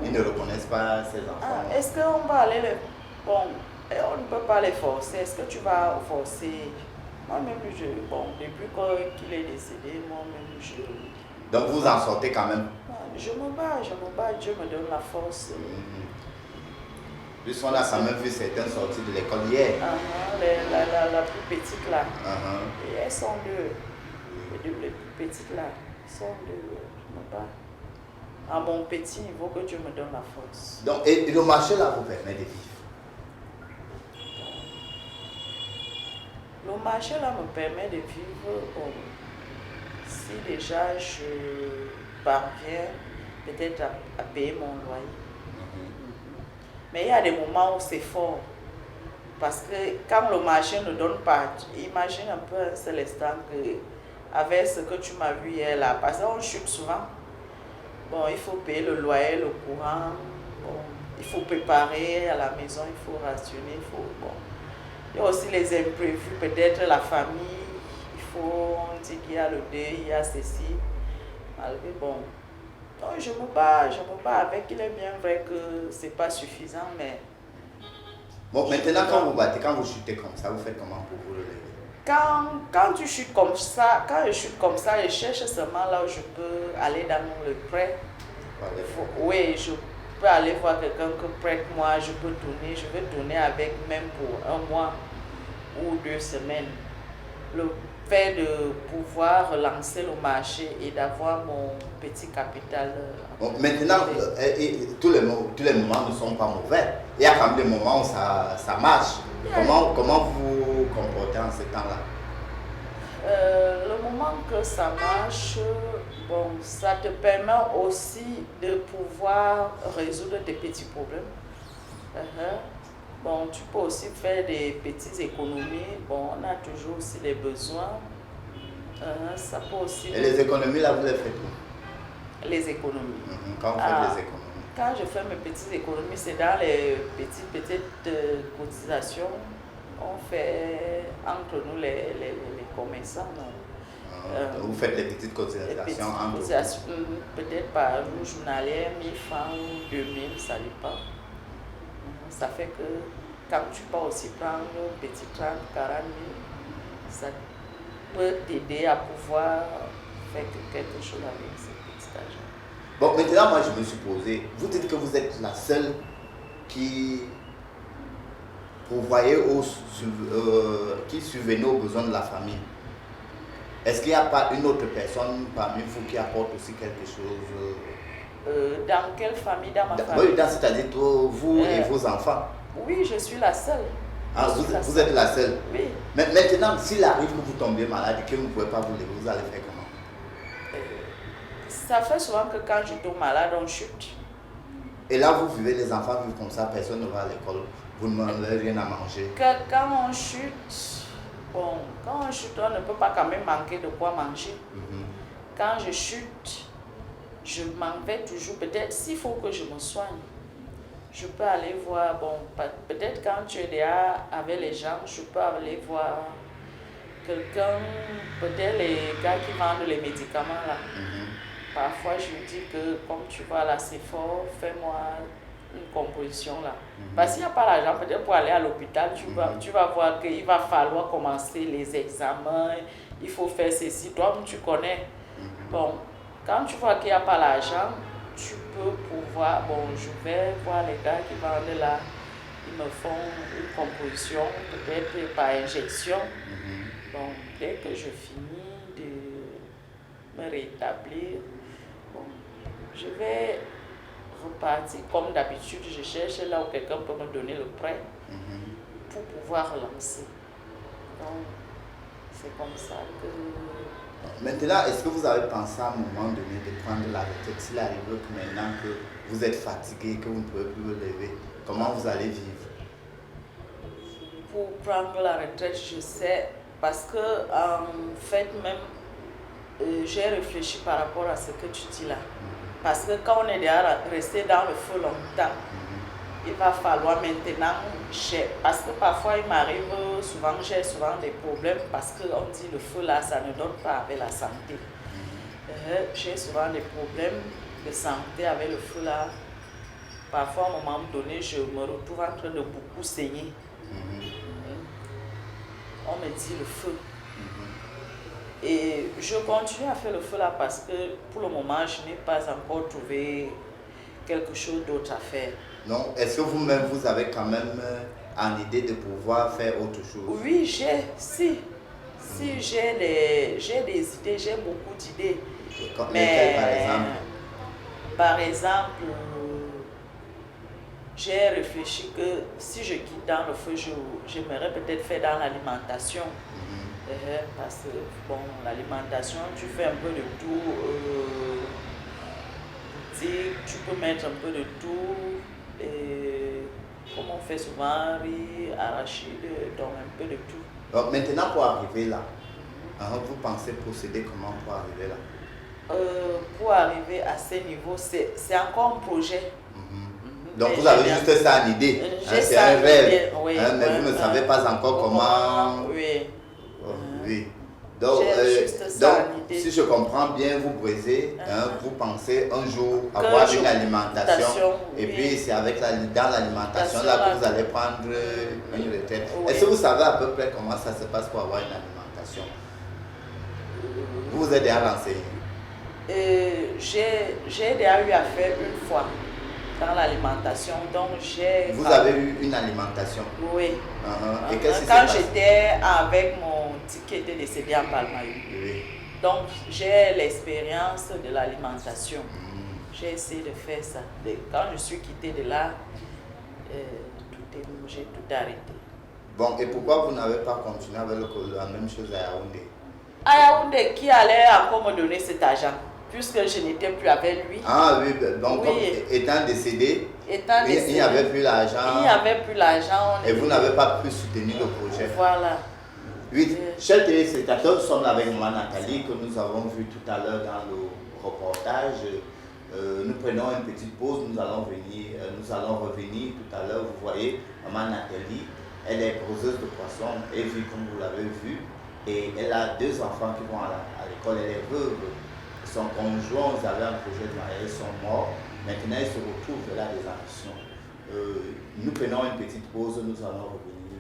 ils ne reconnaissent pas ces enfants. Est-ce qu'on va aller Bon, on ne peut pas les forcer. Est-ce que tu vas forcer? Moi-même, depuis qu'il est décédé, moi-même, Donc vous en sortez quand même? Je me bats, Dieu me donne la force. Puisqu'on a quand même vu certaines sorties de l'école hier. La plus petite là. Et elles sont 2. Les plus petites là, sont 2. Je me bats. À mon petit niveau, que Dieu me donne la force. Donc, et le marché là vous permet de vivre? Le marché là me permet de vivre. Si déjà je parviens peut-être à payer mon loyer. Mais il y a des moments où c'est fort. Parce que quand le marché ne donne pas, imagine un peu un seul instant avec ce que tu m'as vu hier là, parce qu'on chute souvent. Bon, il faut payer le loyer, le courant, bon, il faut préparer à la maison, il faut rationner, il y a aussi les imprévus, peut-être la famille, on dit qu'il y a le deuil, il y a ceci. Malgré bon. Donc je me bats avec. Il est bien vrai que c'est pas suffisant, mais. Bon, maintenant quand vous battez, quand vous chutez comme ça, vous faites comment pour vous relever? Quand tu chutes comme ça, je cherche seulement là où je peux aller dans le prêt. Oui, je peux aller voir quelqu'un qui prête moi, je peux tourner, je veux tourner avec même pour 1 mois ou 2 semaines. Le fait de pouvoir relancer le marché et d'avoir mon petit capital. Bon, maintenant, tous les moments ne sont pas mauvais. Il y a quand même des moments où ça marche. Comment vous vous comportez en ce temps-là? Le moment que ça marche, bon, ça te permet aussi de pouvoir résoudre tes petits problèmes. Bon, tu peux aussi faire des petites économies. Bon, on a toujours aussi des besoins. Ça peut aussi... Et les économies, là, vous les faites où? Les économies. Quand vous faites les économies? Quand je fais mes petites économies, c'est dans les petites cotisations. On fait entre nous les commerçants. Vous faites les petites cotisations entre vous? Peut-être par journalier, 1000 francs ou 2000, ça dépend. Ça fait que quand tu peux aussi prendre un petit 30, 40 000, ça peut t'aider à pouvoir faire quelque chose avec ce petit argent. Bon, maintenant, moi, je me suis posé, vous dites que vous êtes la seule qui pourvoyait qui subvenait aux besoins de la famille. Est-ce qu'il n'y a pas une autre personne parmi vous qui apporte aussi quelque chose? Dans quelle famille? Dans ma famille? Oui, c'est-à-dire vous et vos enfants. Oui, je suis la seule. Ah, vous êtes la seule? Oui. Mais maintenant, s'il arrive que vous tombiez malade et que vous ne pouvez pas vous lever, vous allez faire comment? Ça fait souvent que quand je tombe malade, on chute. Et là, vous vivez, les enfants vivent comme ça, personne ne va à l'école, vous ne avez rien à manger. Quand on chute, on ne peut pas quand même manquer de quoi manger. Quand je chute, je m'en vais toujours. Peut-être s'il faut que je me soigne, je peux aller voir, bon, peut-être quand tu es déjà avec les gens, je peux aller voir quelqu'un, peut-être les gars qui vendent les médicaments là. Parfois je lui dis que comme tu vas là c'est fort, fais-moi une composition là. Parce qu'il n'y a pas l'argent, peut-être pour aller à l'hôpital, tu vas voir qu'il va falloir commencer les examens, il faut faire ceci, toi tu connais. Bon, quand tu vois qu'il n'y a pas l'argent, tu peux pouvoir, bon, je vais voir les gars qui vendent là, ils me font une composition, peut-être par injection. Bon, dès que je finis de me rétablir, bon, je vais repartir comme d'habitude, je cherche là où quelqu'un peut me donner le prêt pour pouvoir relancer. Donc, c'est comme ça que... Maintenant, est-ce que vous avez pensé à un moment donné de prendre la retraite? S'il arrive que maintenant que vous êtes fatigué, que vous ne pouvez plus vous lever, comment vous allez vivre? Pour prendre la retraite, je sais, parce que en fait même, j'ai réfléchi par rapport à ce que tu dis là. Parce que quand on est déjà resté dans le feu longtemps, il va falloir maintenant, parce que parfois il m'arrive, souvent j'ai souvent des problèmes parce qu'on dit le feu là, ça ne donne pas avec la santé. J'ai souvent des problèmes de santé avec le feu là. Parfois à un moment donné, je me retrouve en train de beaucoup saigner. On me dit le feu. Et je continue à faire le feu là parce que pour le moment, je n'ai pas encore trouvé quelque chose d'autre à faire. Non, est-ce que vous-même, vous avez quand même en idée de pouvoir faire autre chose? Oui, j'ai des idées, j'ai beaucoup d'idées. Mais par exemple? Par exemple, j'ai réfléchi que si je quitte dans le feu, j'aimerais peut-être faire dans l'alimentation. Parce que, bon, l'alimentation, tu fais un peu de tout. Tu peux mettre un peu de tout. Et comme on fait souvent, riz, arachide, donc un peu de tout. Donc maintenant, pour arriver là, vous pensez procéder comment pour arriver là? Pour arriver à ce niveau, c'est encore un projet. Donc vous avez juste ça en idée, c'est un rêve, oui, mais vous ne savez pas encore comment... Oui. Oui. Donc, si je comprends bien, vous brisez, vous pensez un jour avoir une alimentation, et puis c'est avec dans l'alimentation là que vous allez prendre une retraite. Est-ce que vous savez à peu près comment ça se passe pour avoir une alimentation? Vous vous êtes déjà renseigné? J'ai déjà eu à faire une fois dans l'alimentation, donc j'ai... Vous avez eu une alimentation? Oui. Et qu'est-ce qui s'est quand passé? j'étais avec mon petit qui était décédé en Palmaï. Oui. Donc j'ai l'expérience de l'alimentation. J'ai essayé de faire ça. Quand je suis quittée de là, j'ai tout arrêté. Bon, et pourquoi vous n'avez pas continué avec la même chose à Yaoundé? À Yaoundé, qui allait encore me donner cet argent? Puisque je n'étais plus avec lui. Ah oui, donc oui. Étant décédé, il n'y avait plus l'argent. Il n'y avait plus l'argent. Et vous n'avez pas pu soutenir le projet. Voilà. Oui, chers téléspectateurs, nous sommes avec Maman Nathalie, que nous avons vu tout à l'heure dans le reportage. Nous prenons une petite pause, nous allons revenir tout à l'heure. Vous voyez, Maman Nathalie, elle est poseuse de poissons, elle vit comme vous l'avez vu, et elle a 2 enfants qui vont à l'école, elle est veuve. Son conjoint, ils avaient un projet de mariage, ils sont morts. Maintenant, ils se retrouvent là des ambitions. Nous prenons une petite pause, nous allons revenir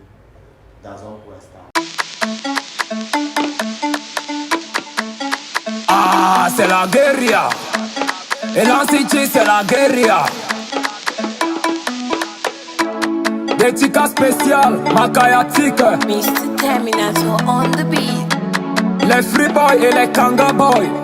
dans un court instant. Ah, c'est la guérilla. Et l'Ancity, c'est la guérilla. Des ticas spéciales, Makayatique. Mr. Terminator on the beat. Les free boys et les kanga boys.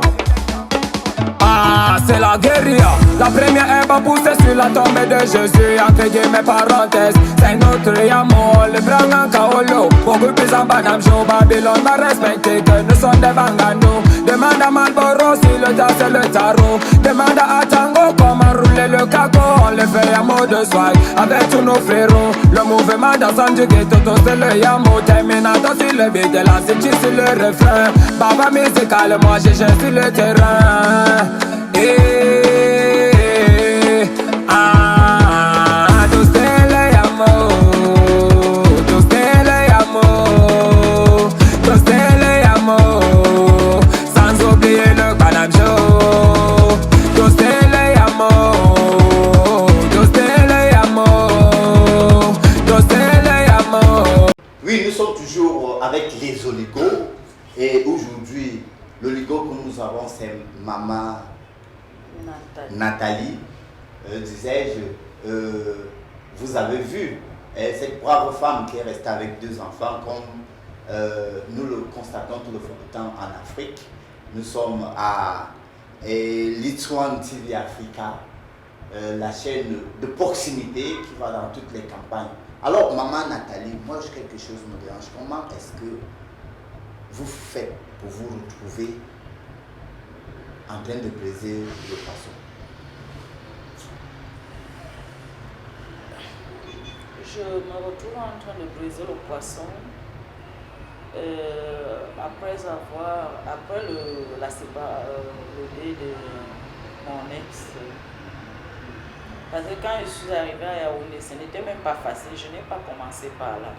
Ah, c'est la guérilla. La première herbe a poussé sur la tombe de Jésus. Entre guillemets parenthèses, c'est notre amour. Le blanc en kaolo, beaucoup plus en bas d'Amjo. Babylone m'a respecté que nous sommes des banganos. Demande à Malboro si le tas c'est le tarot. Demande à Atango comment rouler le caco. On le fait à mot de swag avec tous nos frérots. Le mouvement dansant du ghetto, tout c'est le yamo. Terminator sur le beat et la city sur le refrain. Baba musical, moi j'ai sur le terrain. Oui, nous sommes toujours avec les oligos et aujourd'hui, l'oligo que nous avons, c'est Maman Nathalie. Disais-je, vous avez vu cette brave femme qui est restée avec 2 enfants comme nous le constatons tout le temps en Afrique. Nous sommes à Lithuan TV Africa, la chaîne de proximité qui va dans toutes les campagnes. Alors, Maman Nathalie, moi, quelque chose me dérange. Comment est-ce que vous faites pour vous retrouver en train de briser le poisson? Je me retrouve en train de briser le poisson après le dé de mon ex. Parce que quand je suis arrivée à Yaoundé, ce n'était même pas facile, je n'ai pas commencé par là.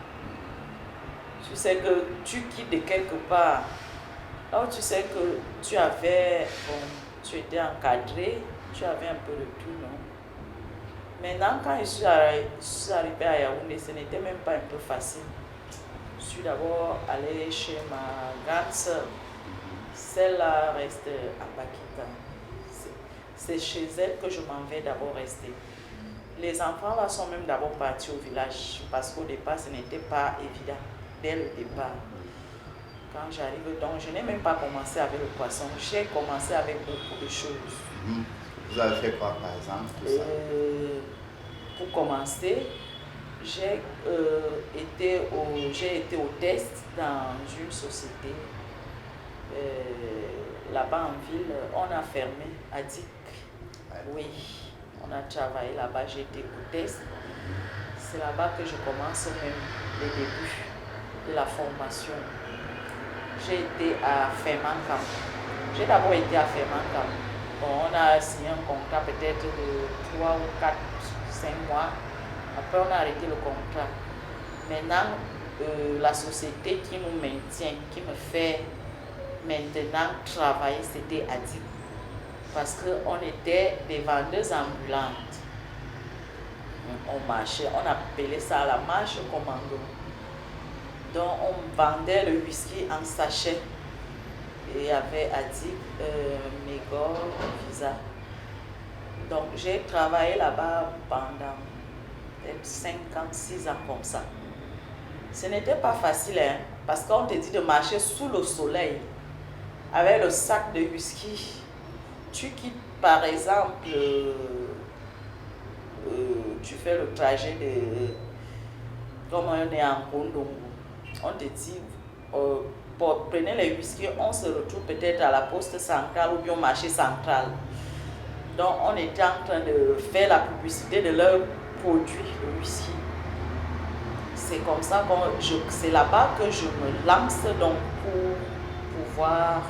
Tu sais que tu quittes de quelque part, alors tu sais que tu étais encadré, tu avais un peu de tout, non? Maintenant, quand je suis arrivée à Yaoundé, ce n'était même pas un peu facile. Je suis d'abord allée chez ma grande soeur. Celle-là reste à Bakita. C'est chez elle que je m'en vais d'abord rester. Les enfants là sont même d'abord partis au village parce qu'au départ, ce n'était pas évident dès le départ. Quand j'arrive, donc je n'ai même pas commencé avec le poisson. J'ai commencé avec beaucoup de choses. Vous avez fait quoi par exemple tout ça? Pour commencer, j'ai été au test dans une société. Là-bas en ville, on a fermé à Dick. Oui, on a travaillé là-bas, j'ai été au test. C'est là-bas que je commence même les débuts de la formation. J'ai été à Fermancam. J'ai d'abord été à Fermancam. Bon, on a signé un contrat peut-être de 3 ou 4, 5 mois. Après, on a arrêté le contrat. Maintenant, la société qui nous maintient, qui me fait maintenant travailler, c'était Adi. Parce qu'on était des vendeuses ambulantes. On marchait, on appelait ça la marche commando. Donc on vendait le whisky en sachet. Et il y avait Adi, Mégor, Visa. Donc j'ai travaillé là-bas pendant peut-être 56 ans comme ça. Ce n'était pas facile, hein, parce qu'on te dit de marcher sous le soleil avec le sac de whisky. Tu quittes par exemple, tu fais le trajet de, comme on est en Kondongo, on te dit, prenez les whisky, on se retrouve peut-être à la poste centrale ou bien au marché central. Donc on était en train de faire la publicité de leurs produits, le whisky. C'est comme ça que c'est là-bas que je me lance donc pour pouvoir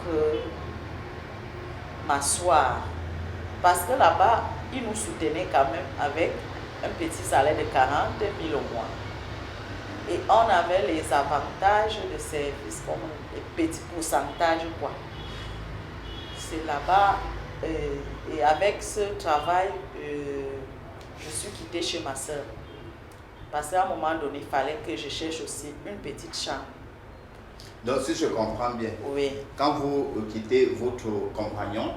m'asseoir. Parce que là-bas, ils nous soutenaient quand même avec un petit salaire de 40 000 au mois. Et on avait les avantages de service, comme les petits pourcentages, quoi. C'est là-bas, et avec ce travail, je suis quittée chez ma soeur. Parce qu'à un moment donné, il fallait que je cherche aussi une petite chambre. Donc si je comprends bien, oui. Quand vous quittez votre compagnon,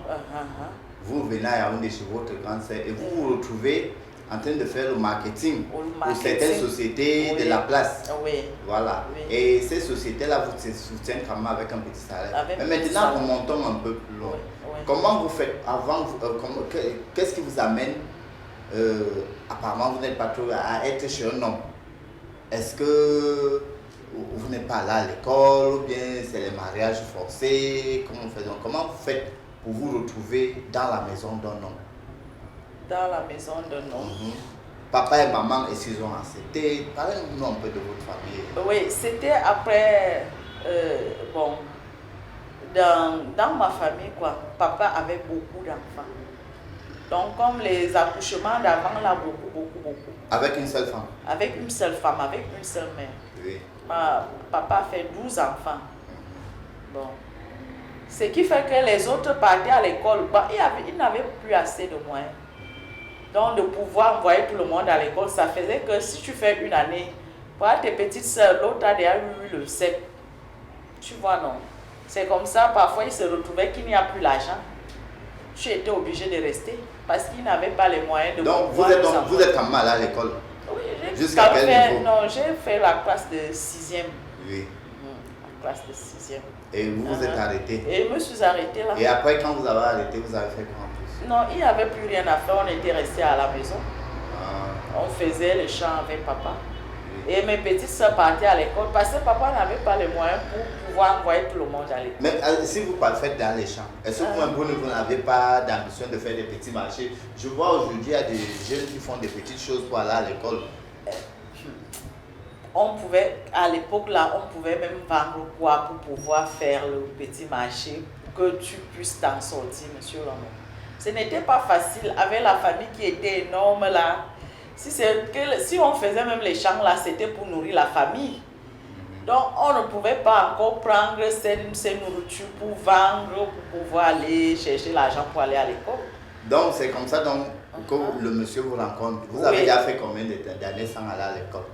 vous venez à Yaoundé chez votre grande sœur et vous vous retrouvez en train de faire le marketing pour certaines sociétés de la place. Oui. Voilà. Oui. Et ces sociétés-là vous soutiennent quand même avec un petit salaire. Mais maintenant, remontons un peu plus loin. Oui. Comment vous faites avant, qu'est-ce qui vous amène, apparemment vous n'êtes pas trop à être chez un homme? Est-ce que vous n'êtes pas là à l'école ou bien c'est les mariages forcés? Comment vous faites pour vous retrouver dans la maison d'un homme? Dans la maison d'un homme. Papa et maman, est-ce qu'ils ont accepté? Parlez-nous un peu de votre famille. Oui, c'était après, bon, dans ma famille, quoi, papa avait beaucoup d'enfants. Donc, comme les accouchements d'avant, là, beaucoup. Avec une seule femme? Avec une seule femme, avec une seule mère. Oui. Papa a fait 12 enfants. Bon. Ce qui fait que les autres partaient à l'école. Bon, ils n'avaient plus assez de moyens. Donc, de pouvoir envoyer tout le monde à l'école, ça faisait que si tu fais une année, pour tes petites soeurs, l'autre a déjà eu le 7. Tu vois, non? C'est comme ça, parfois, ils se retrouvaient qu'il n'y a plus l'argent. Tu étais obligé de rester parce qu'ils n'avaient pas les moyens de pouvoir... Donc, vous êtes quand même allé à l'école? Oui, jusqu'à quel niveau? Non, j'ai fait la classe de 6e. Oui. La classe de 6e. Et vous vous êtes arrêté? Et je me suis arrêté là. Et après, quand vous avez arrêté, vous avez fait quoi en plus? Non, il n'y avait plus rien à faire, on était resté à la maison. On faisait les champs avec papa. Et mes petites soeurs partaient à l'école parce que papa n'avait pas les moyens pour pouvoir envoyer tout le monde à l'école. Mais si vous faites dans les champs, est-ce que vous n'avez pas d'ambition de faire des petits marchés? Je vois aujourd'hui, il y a des jeunes qui font des petites choses pour aller à l'école. On pouvait, à l'époque là, on pouvait même vendre quoi pour pouvoir faire le petit marché, que tu puisses t'en sortir, monsieur Ramon. Ce n'était pas facile avec la famille qui était énorme là. Si on faisait même les champs là, c'était pour nourrir la famille. Donc on ne pouvait pas encore prendre ces nourritures pour vendre, pour pouvoir aller chercher l'argent pour aller à l'école. Donc c'est comme ça donc, que le monsieur vous rencontre. Vous avez déjà fait combien d'années sans aller à l'école?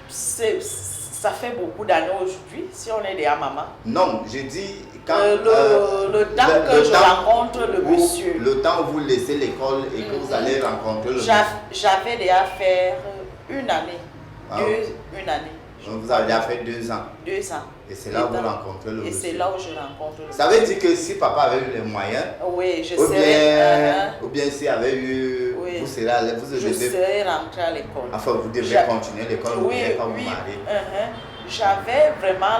Ça fait beaucoup d'années aujourd'hui, si on est déjà maman. Non, j'ai dit quand... le temps que je rencontre le monsieur. Le temps où vous laissez l'école et que vous allez rencontrer le monsieur. J'avais déjà fait une année. Une année. Donc vous avez déjà fait 2 ans. 2 ans. Et c'est là où vous rencontrez le monsieur. Et c'est là où je rencontre le monsieur. Ça veut dire que si papa avait eu les moyens, oui, je ou bien s'il avait eu, oui, vous serais rentré à l'école. Enfin, vous devez continuer l'école, vous ne pouvez pas vous marier. J'avais vraiment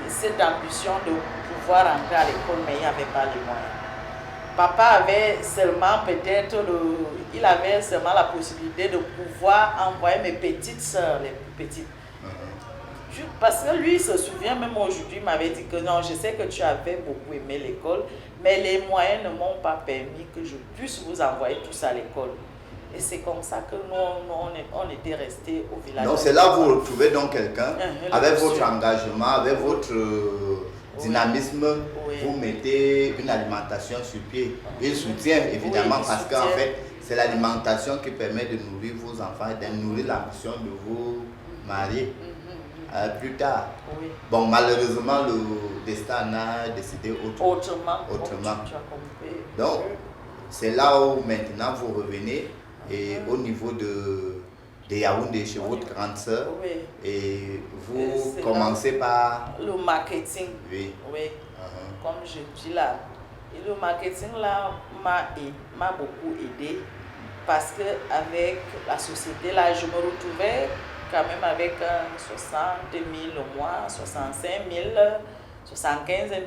cette ambition de pouvoir rentrer à l'école, mais il n'y avait pas les moyens. Papa avait seulement il avait seulement la possibilité de pouvoir envoyer mes petites soeurs, les plus petites. Parce que lui, il se souvient, même aujourd'hui, il m'avait dit que non, je sais que tu avais beaucoup aimé l'école, mais les moyens ne m'ont pas permis que je puisse vous envoyer tous à l'école. Et c'est comme ça que on était restés au village. Donc c'est là où vous retrouvez donc quelqu'un, avec votre engagement, avec votre dynamisme, vous mettez une alimentation sur pied. Il soutient évidemment parce qu'en fait, c'est l'alimentation qui permet de nourrir vos enfants et de nourrir l'ambition de vous marier. Plus tard. Oui. Bon, malheureusement, le destin a décidé autrement. Donc, c'est là où maintenant vous revenez et au niveau de Yaoundé chez votre grande sœur. Oui. Et vous commencez par... Le marketing. Oui. Oui. Comme je dis là. Et le marketing là m'a beaucoup aidé parce que avec la société là, je me retrouvais quand même avec 60 000 au mois, 65 000, 75 000.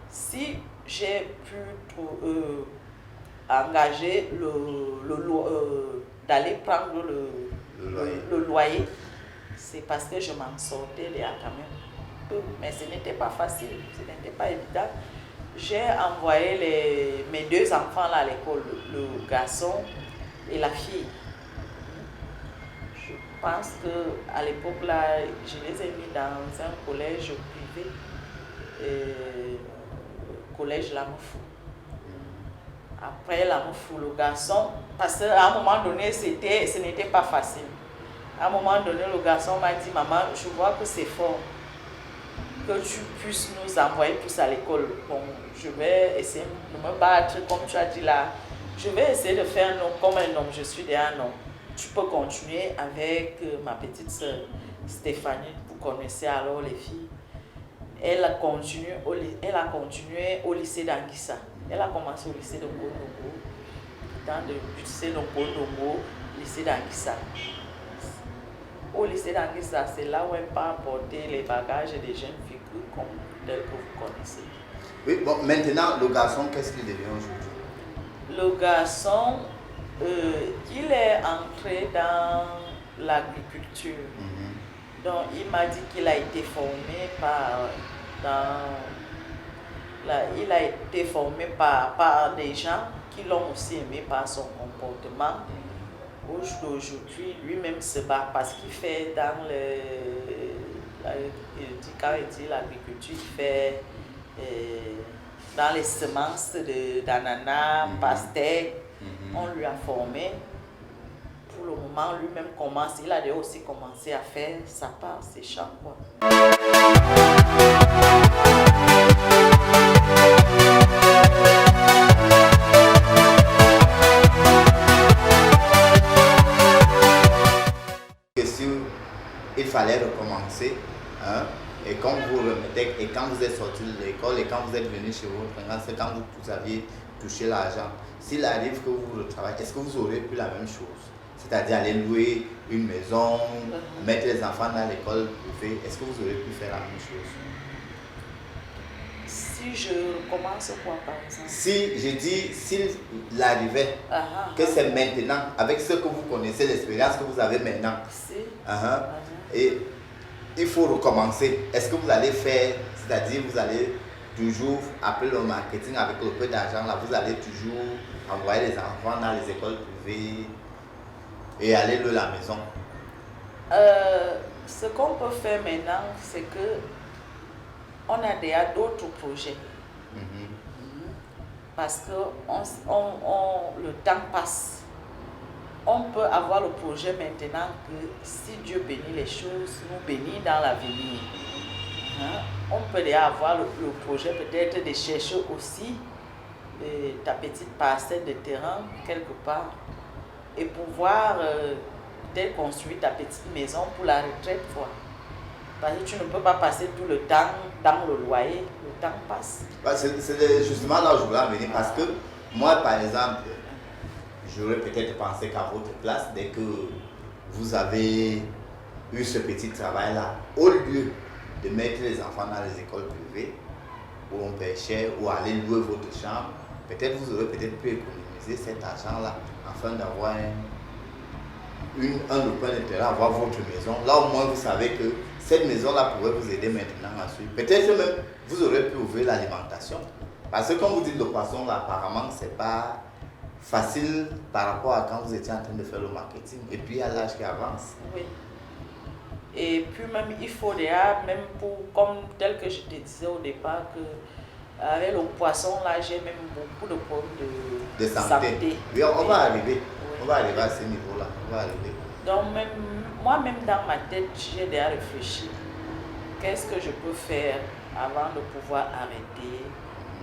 Si j'ai pu engager d'aller prendre le loyer, c'est parce que je m'en sortais là quand même. Mais ce n'était pas facile, ce n'était pas évident. J'ai envoyé mes 2 enfants là à l'école, le garçon et la fille. Je pense qu'à l'époque, là, je les ai mis dans un collège privé, collège Lamoufou. Après Lamoufou, le garçon, parce qu'à un moment donné, ce n'était pas facile. À un moment donné, le garçon m'a dit, maman, je vois que c'est fort, que tu puisses nous envoyer tous à l'école. Bon, je vais essayer de me battre, comme tu as dit là. Je vais essayer de faire un nom comme un homme, je suis déjà un homme. Tu peux continuer avec ma petite soeur Stéphanie, vous connaissez alors les filles. Elle a continué au lycée d'Anguissa. Elle a commencé au lycée de Kondongo, dans le lycée de Kondongo, lycée d'Anguissa. Au lycée d'Anguissa, c'est là où elle peut apporter les bagages des jeunes figures comme telles que vous connaissez. Oui, bon, maintenant, le garçon, qu'est-ce qu'il devient aujourd'hui? Le garçon, il est entré dans l'agriculture. Donc, il m'a dit qu'il a été formé par des gens qui l'ont aussi aimé par son comportement. Aujourd'hui, lui-même se bat parce qu'il fait dans quand il dit l'agriculture, il fait dans les semences d'ananas, pastèques. On lui a formé. Pour le moment, lui-même commence, il a déjà aussi commencé à faire sa part, ses champs, quoi. Que si il fallait recommencer, hein, et quand vous remettez, et quand vous êtes sorti de l'école, et quand vous êtes venu chez votre parents, c'est quand vous aviez touché l'argent. S'il arrive que vous retravaillez, est-ce que vous aurez pu la même chose? C'est-à-dire aller louer une maison, mettre les enfants dans l'école privée. Est-ce que vous aurez pu faire la même chose? Si je recommence quoi, par exemple? Si, je dis, s'il arrivait, que c'est maintenant, avec ce que vous connaissez, l'expérience que vous avez maintenant, et il faut recommencer. Est-ce que vous allez faire, c'est-à-dire vous allez toujours, après le marketing, avec le peu d'argent, là, vous allez toujours envoyer les enfants dans les écoles privées et aller louer la maison? Ce qu'on peut faire maintenant, c'est que on a déjà d'autres projets. Parce que le temps passe. On peut avoir le projet maintenant que si Dieu bénit les choses, nous bénit dans l'avenir. On peut déjà avoir le projet peut-être de chercher aussi ta petite parcelle de terrain quelque part et pouvoir peut-être construire ta petite maison pour la retraite, quoi. Parce que tu ne peux pas passer tout le temps dans le loyer, le temps passe. C'est justement là où je voulais en venir, parce que moi, par exemple, j'aurais peut-être pensé qu'à votre place, dès que vous avez eu ce petit travail-là, au lieu de mettre les enfants dans les écoles privées, où on paie cher, ou aller louer votre chambre, peut-être vous aurez peut-être pu économiser cet argent-là, afin d'avoir un point d'intérêt, avoir votre maison. Là, au moins, vous savez que cette maison-là pourrait vous aider maintenant ensuite. Peut-être même, vous aurez pu ouvrir l'alimentation. Parce que comme vous dites, le poisson, là, apparemment, c'est pas facile par rapport à quand vous étiez en train de faire le marketing. Et puis, à l'âge qui avance. Oui. Et puis même, il faut déjà, même comme tel que je te disais au départ, que avec le poisson, là, j'ai même beaucoup de problèmes de santé. Oui, on va arriver. Oui. On va arriver à ce niveau-là. On va arriver. Donc, moi-même dans ma tête, j'ai déjà réfléchi. Qu'est-ce que je peux faire avant de pouvoir arrêter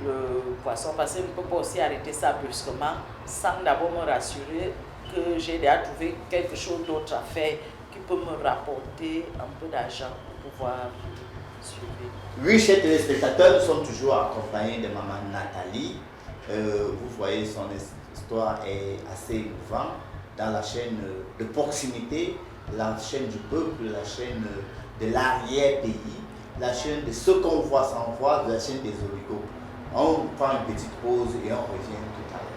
le poisson? Parce que je ne peux pas aussi arrêter ça brusquement sans d'abord me rassurer que j'ai déjà trouvé quelque chose d'autre à faire qui peut me rapporter un peu d'argent pour pouvoir suivre. Oui, chers téléspectateurs, nous sommes toujours accompagnés de maman Nathalie. Vous voyez, son histoire est assez émouvante dans la chaîne de proximité, la chaîne du peuple, la chaîne de l'arrière-pays, la chaîne de ce qu'on voit sans voir, la chaîne des oligos. On prend une petite pause et on revient tout à l'heure.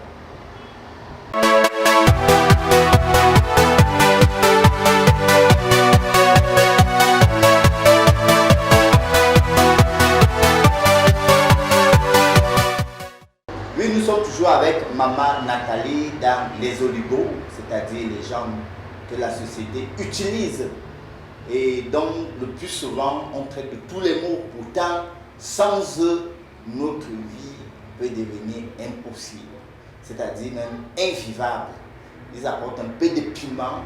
Oui, nous sommes toujours avec maman Nathalie dans les oligos, c'est-à-dire les gens que la société utilise et dont le plus souvent on traite de tous les maux. Pourtant, sans eux, notre vie peut devenir impossible, c'est-à-dire même invivable. Ils apportent un peu de piment,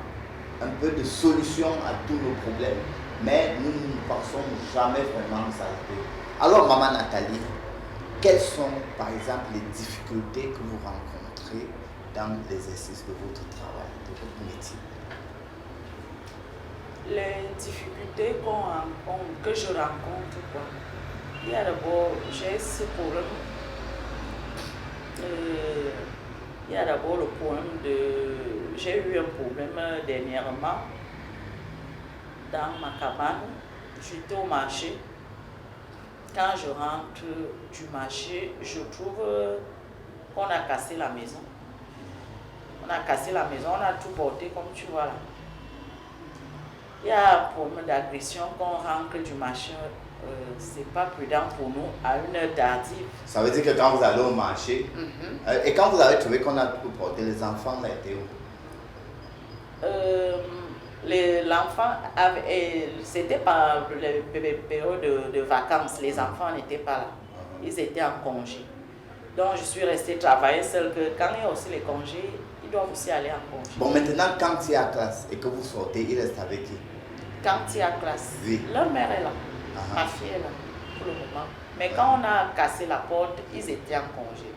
un peu de solution à tous nos problèmes, mais nous ne pensons jamais vraiment s'arrêter. Alors, maman Nathalie, quelles sont par exemple les difficultés que vous rencontrez dans l'exercice de votre travail, de votre métier? Les difficultés que je rencontre, quoi. Il y a d'abord, j'ai ce problème. Il y a d'abord le problème de... J'ai eu un problème dernièrement dans ma cabane. J'étais au marché. Quand je rentre du marché, je trouve qu'on a cassé la maison. On a cassé la maison, on a tout porté comme tu vois là. Il y a un problème d'agression quand on rentre du marché c'est pas prudent pour nous à une heure tardive. Ça veut dire que quand vous allez au marché, et quand vous avez trouvé qu'on a tout porté, les enfants là étaient où? L'enfant, c'était par les périodes de vacances, les enfants n'étaient pas là. Ils étaient en congé. Donc je suis restée travailler seule, que quand il y a aussi les congés, ils doivent aussi aller en congé. Bon, maintenant, quand il y a classe et que vous sortez, il reste avec qui? Quand il y a classe, oui. Leur mère est là, ma fille est là, pour le moment. Mais quand on a cassé la porte, ils étaient en congé.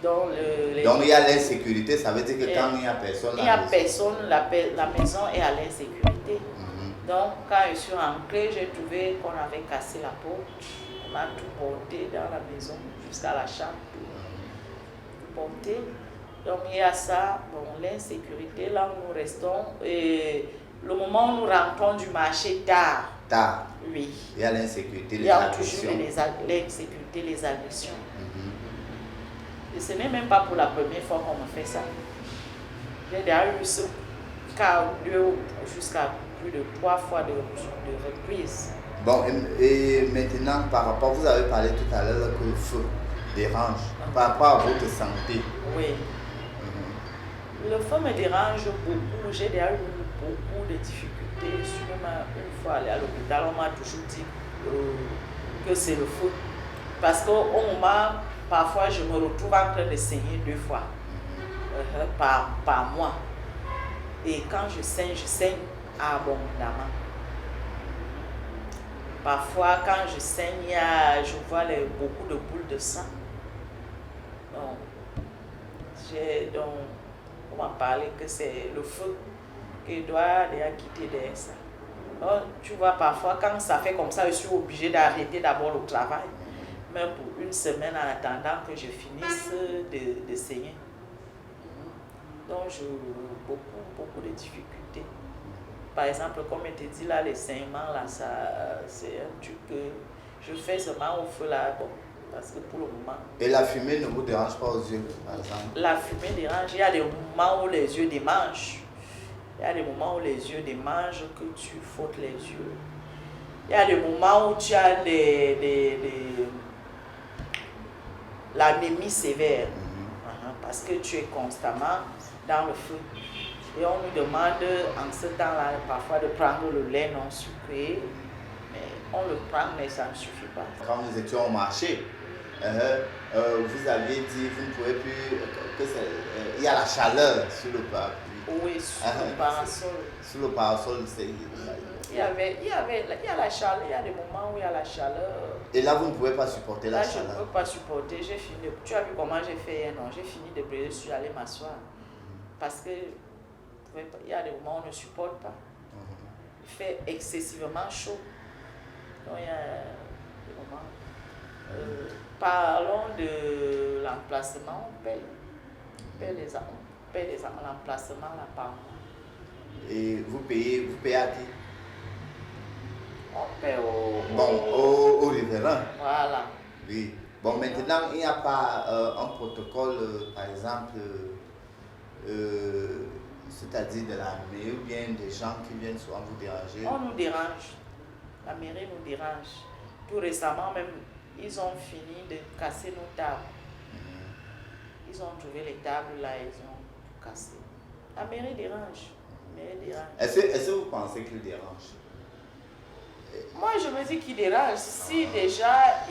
Donc il y a l'insécurité, ça veut dire que quand il n'y a personne, la maison est à l'insécurité. Donc quand je suis rentrée, j'ai trouvé qu'on avait cassé la porte. On a tout porté dans la maison jusqu'à la chambre. Tout porté. Donc il y a ça, bon, l'insécurité, là où nous restons. Et le moment où nous rentrons du marché tard. Tard. Oui. Il y a l'insécurité, les agressions. Il y a toujours l'insécurité, les agressions. Et ce n'est même pas pour la première fois qu'on me fait ça. J'ai déjà eu ce cas 2 jusqu'à plus de 3 fois de reprise. Bon, et maintenant, par rapport, vous avez parlé tout à l'heure que le feu dérange, par rapport à votre santé. Oui. Le feu me dérange beaucoup. J'ai déjà eu beaucoup de difficultés. Je suis même une fois allée à l'hôpital, on m'a toujours dit que c'est le feu. Parce qu'au moment, parfois, je me retrouve en train de saigner 2 fois par mois. Et quand je saigne abondamment. Parfois, quand je saigne, je vois beaucoup de boules de sang. Donc, on m'a parlé que c'est le feu qui doit déjà quitter derrière ça. Donc, tu vois, parfois, quand ça fait comme ça, je suis obligée d'arrêter d'abord le travail. Même pour une semaine en attendant que je finisse de saigner. Donc, j'ai beaucoup de difficultés. Par exemple, comme je te dis là, les saignements, là, c'est un truc que je fais seulement au feu là, bon, parce que pour le moment. Et la fumée ne vous dérange pas aux yeux, par exemple? La fumée dérange. Il y a des moments où les yeux démangent. Il y a des moments où les yeux démangent que tu frottes les yeux. Il y a des moments où tu as l'anémie sévère, parce que tu es constamment dans le feu. Et on nous demande en ce temps-là parfois de prendre le lait non sucré, mais on le prend, mais ça ne suffit pas. Quand nous étions au marché, vous aviez dit vous ne pouvez plus, il y a la chaleur sur le parapluie. Oui, sur le parasol. Sur le parasol, c'est... Il y a la chaleur, il y a des moments où il y a la chaleur. Et là, vous ne pouvez pas supporter la chaleur? Je ne peux pas supporter. J'ai fini tu as vu comment j'ai fait hier, non? J'ai fini de brûler, je suis allée m'asseoir. Parce que il y a des moments où on ne supporte pas. Il fait excessivement chaud. Donc il y a des moments. Parlons de l'emplacement, on paye l'emplacement là par mois. Et vous payez à qui? On paie au riverain. Voilà. Oui. Bon, maintenant, il n'y a pas un protocole, par exemple, c'est-à-dire de la mairie ou bien des gens qui viennent souvent vous déranger? On nous dérange. La mairie nous dérange. Tout récemment, même, ils ont fini de casser nos tables. Ils ont trouvé les tables là, ils ont tout cassé. La mairie dérange. Est-ce que vous pensez qu'il dérange? Moi, je me dis qu'ils dérangent. Si déjà,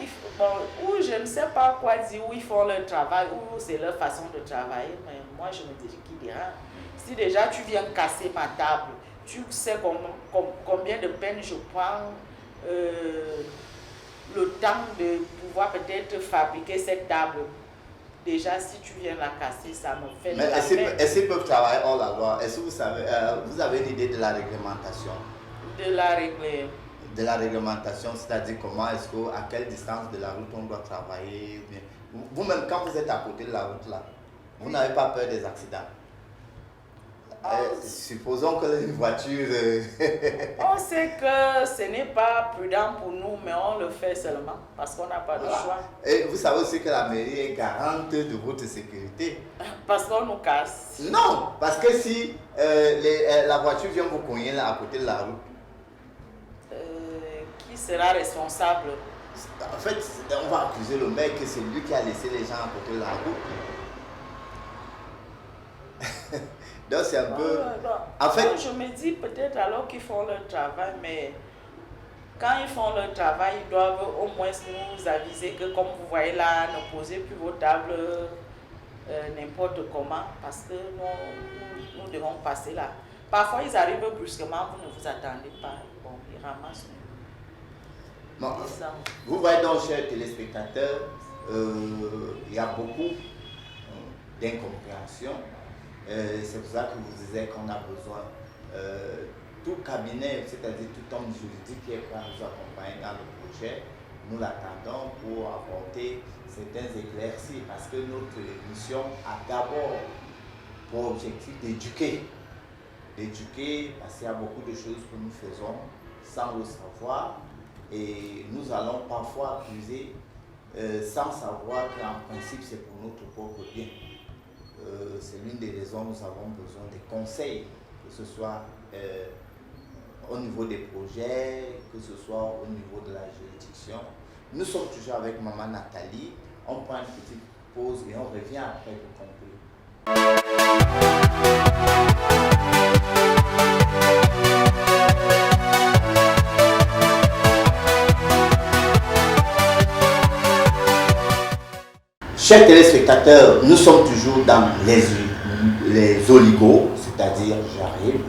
ou je ne sais pas quoi dire, où ils font leur travail, ou c'est leur façon de travailler, mais moi, je me dis qu'ils dérangent. Si déjà tu viens casser ma table, tu sais combien de peine je prends le temps de pouvoir peut-être fabriquer cette table. Déjà, si tu viens la casser, ça me fait de la peine. Est-ce qu'ils peuvent travailler hors la loi? Est-ce que vous savez, vous avez une idée de la réglementation? De la réglementation, c'est-à-dire comment est-ce que, à quelle distance de la route on doit travailler? Vous-même, quand vous êtes à côté de la route là, vous n'avez pas peur des accidents? Supposons que une voiture... On sait que ce n'est pas prudent pour nous, mais on le fait seulement parce qu'on n'a pas de choix. Et vous savez aussi que la mairie est garante de votre sécurité. Parce qu'on nous casse. Non, parce que si la voiture vient vous cogner là, à côté de la route. Qui sera responsable? En fait, on va accuser le maire que c'est lui qui a laissé les gens à côté de la route. Donc c'est un peu... En fait... Je me dis peut-être alors qu'ils font leur travail, mais quand ils font leur travail, ils doivent au moins nous aviser que comme vous voyez là, ne posez plus vos tables n'importe comment, parce que nous devons passer là. Parfois ils arrivent brusquement, vous ne vous attendez pas. Bon, ils ramassent. Bon, vous voyez donc, chers téléspectateurs, il y a beaucoup d'incompréhension. C'est pour ça que vous disiez qu'on a besoin tout cabinet, c'est-à-dire tout homme juridique qui est prêt à nous accompagner dans le projet. Nous l'attendons pour apporter certains éclaircies parce que notre mission a d'abord pour objectif d'éduquer. D'éduquer parce qu'il y a beaucoup de choses que nous faisons sans le savoir et nous allons parfois accuser sans savoir qu'en principe c'est pour notre propre bien. C'est l'une des raisons où nous avons besoin des conseils, que ce soit au niveau des projets, que ce soit au niveau de la juridiction. Nous sommes toujours avec Maman Nathalie. On prend une petite pause et on revient après pour conclure. Chers téléspectateurs, nous sommes toujours dans les oligos, c'est-à-dire j'arrive,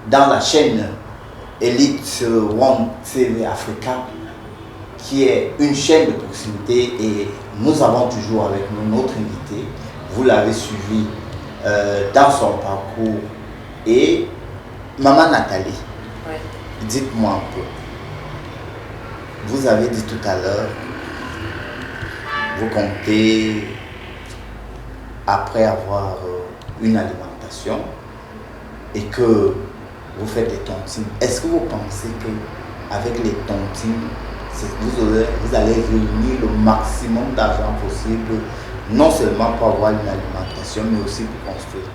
dans la chaîne Elite One TV Africa, qui est une chaîne de proximité et nous avons toujours avec nous notre invité. Vous l'avez suivi dans son parcours. Et Maman Nathalie, oui. Dites-moi un peu, vous avez dit tout à l'heure, vous comptez, après avoir une alimentation et que vous faites des tontines, est-ce que vous pensez qu'avec les tontines, vous allez réunir le maximum d'argent possible, non seulement pour avoir une alimentation, mais aussi pour construire?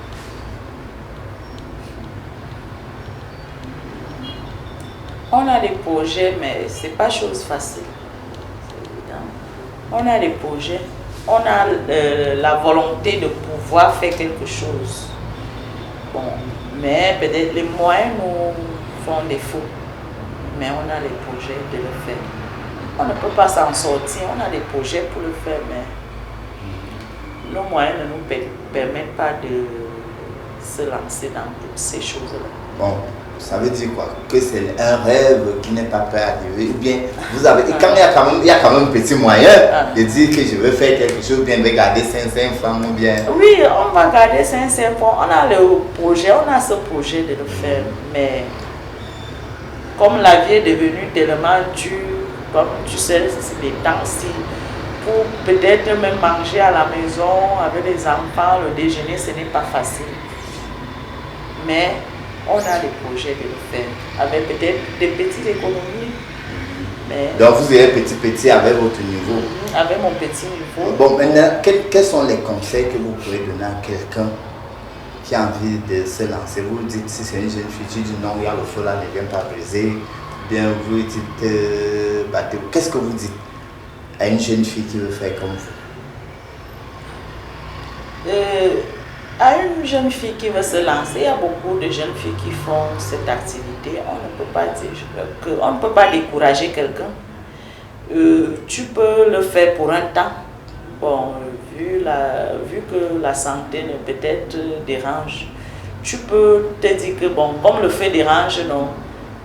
On a des projets, mais ce n'est pas chose facile. On a des projets, on a la volonté de pouvoir faire quelque chose. Bon, mais peut-être les moyens nous font défaut. Mais on a les projets de le faire. On ne peut pas s'en sortir, on a des projets pour le faire, mais nos moyens ne nous permettent pas de se lancer dans toutes ces choses-là. Bon. Ça veut dire quoi? Que c'est un rêve qui n'est pas prêt à arriver. Ou bien, vous avez, quand il y a quand même un petit moyen de dire que je veux faire quelque chose, bien de garder 500 francs ou bien. Oui, on va garder 500 francs. On a le projet, on a ce projet de le faire. Mais comme la vie est devenue tellement dure, comme tu sais, les temps-ci, pour peut-être même manger à la maison avec les enfants, le déjeuner, ce n'est pas facile. Mais on a des projets de le faire, avec peut-être des petites économies. Mais donc vous irez petit avec votre niveau? Avec mon petit niveau. Bon, maintenant, quels sont les conseils que vous pouvez donner à quelqu'un qui a envie de se lancer? Vous dites, si c'est une jeune fille, tu dis non, il y a le feu là, ne viens pas briser. Bien, vous dites, battez-vous. Qu'est-ce que vous dites à une jeune fille qui veut faire comme vous? À une jeune fille qui veut se lancer, il y a beaucoup de jeunes filles qui font cette activité. On ne peut pas dire on ne peut pas décourager quelqu'un. Tu peux le faire pour un temps. Bon, vu que la santé peut-être dérange, tu peux te dire que bon, comme le feu dérange, non,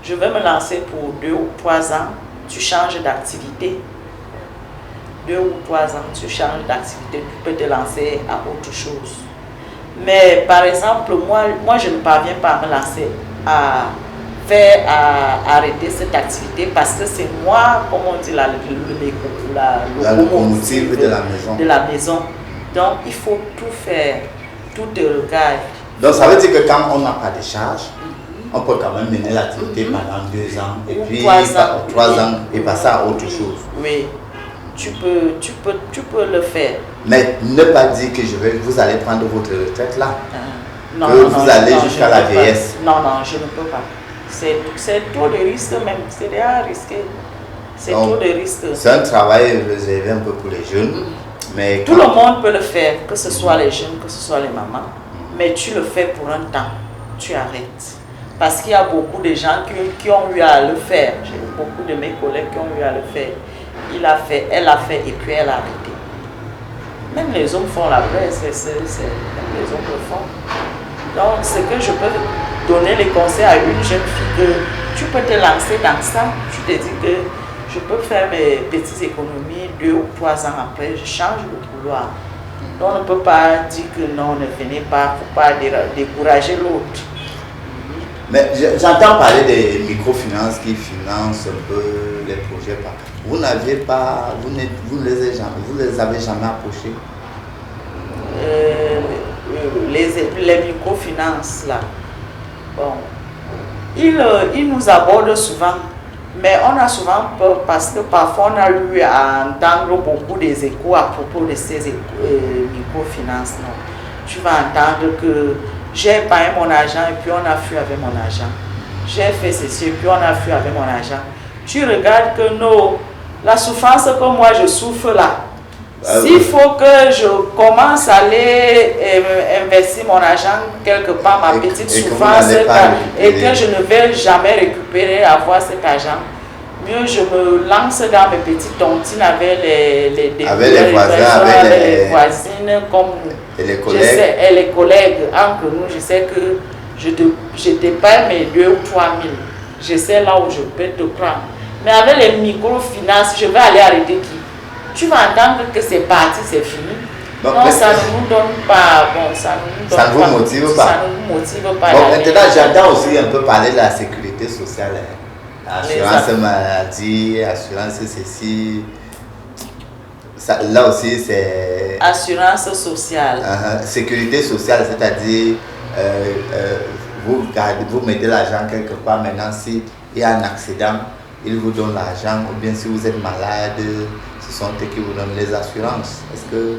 je vais me lancer pour 2 ou 3 ans. Tu changes d'activité. 2 ou 3 ans, tu changes d'activité. Tu peux te lancer à autre chose. Mais par exemple, moi je ne parviens pas à me lancer, à arrêter cette activité parce que c'est moi, comme on dit, la locomotive de la maison. Donc il faut tout faire, tout te regarde. Donc ça veut dire que quand on n'a pas de charge, on peut quand même mener l'activité pendant 2 ans et puis 3 ans et passer à autre chose. Oui. Tu peux le faire. Mais ne pas dire que vous allez prendre votre retraite là. Non, que vous allez jusqu'à la vieillesse. Non, je ne peux pas. C'est trop de risque même, c'est déjà risqué. C'est trop de risque. C'est un travail réservé un peu pour les jeunes. Mais tout le monde peut le faire, que ce soit les jeunes, que ce soit les mamans. Mais tu le fais pour un temps, tu arrêtes. Parce qu'il y a beaucoup de gens qui ont eu à le faire. J'ai beaucoup de mes collègues qui ont eu à le faire. Il a fait, elle a fait et puis elle a arrêté. Même les hommes font la paix, même les hommes le font. Donc, ce que je peux donner les conseils à une jeune fille, que tu peux te lancer dans ça. Tu te dis que je peux faire mes petites économies 2 ou 3 ans après, je change de couloir. Donc, on ne peut pas dire que non, ne venez pas, il ne faut pas décourager l'autre. Mais j'entends parler des microfinances qui financent un peu les projets. Vous n'aviez pas, vous les avez jamais approchés? Les microfinances là, bon, ils nous abordent souvent, mais on a souvent peur parce que parfois on a eu à entendre beaucoup des échos à propos de ces microfinances. Non. Tu vas entendre que j'ai payé mon argent et puis on a fui avec mon argent. J'ai fait ceci et puis on a fui avec mon argent. Tu regardes que non, la souffrance que moi je souffre là, s'il faut que je commence à aller investir mon argent quelque part, ma petite souffrance, et que je ne vais jamais récupérer, avoir cet argent, mieux je me lance dans mes petites tontines avec les voisins, avec les voisines, comme les collègues. Et les collègues entre nous. Je sais que je te paye mes 2 ou 3 000. Je sais là où je peux te prendre. Mais avec les microfinances, je vais aller arrêter qui? Tu vas entendre que c'est parti, c'est fini. Non, ça ne nous donne pas. Bon, ça ne vous motive pas. Ça ne nous motive pas. Bon, maintenant, j'entends aussi un peu parler de la sécurité sociale. Assurance maladie, assurance ceci. Ça, là aussi, c'est. Assurance sociale. Sécurité sociale, c'est-à-dire, vous mettez l'argent quelque part. Maintenant, s'il y a un accident, ils vous donnent l'argent. Ou bien si vous êtes malade, ce sont eux qui vous donnent les assurances. Est-ce que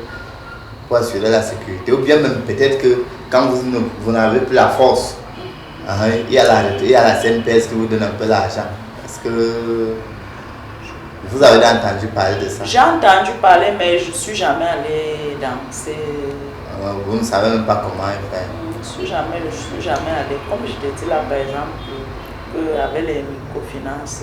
pour assurer la sécurité? Ou bien même peut-être que quand vous n'avez plus la force, il y a la CNPS qui vous donne un peu l'argent. Est-ce que vous avez entendu parler de ça? J'ai entendu parler, mais je ne suis jamais allée dans ces... Vous ne savez même pas comment faire? Je ne suis jamais allée. Comme je te dis là, par exemple, qu'avec les microfinances,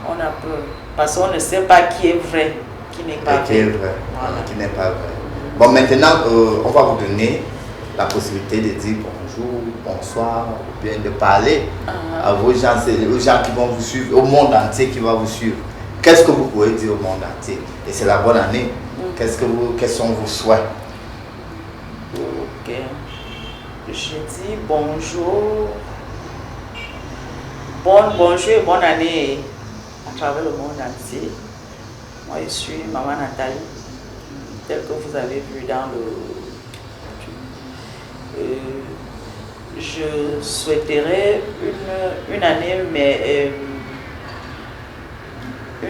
on a peur. Parce qu'on ne sait pas qui est vrai, qui n'est pas vrai. Qui est vrai, voilà. Qui n'est pas vrai. Bon, maintenant, on va vous donner la possibilité de dire bonjour, bonsoir, ou bien de parler à vos gens, aux gens qui vont vous suivre, au monde entier qui va vous suivre. Qu'est-ce que vous pouvez dire au monde entier? Et c'est la bonne année. Quels sont vos souhaits? Ok. Je dis bonjour. Bonjour et bonne année à travers le monde entier. Moi, je suis Maman Nathalie, telle que vous avez vu dans le... je souhaiterais une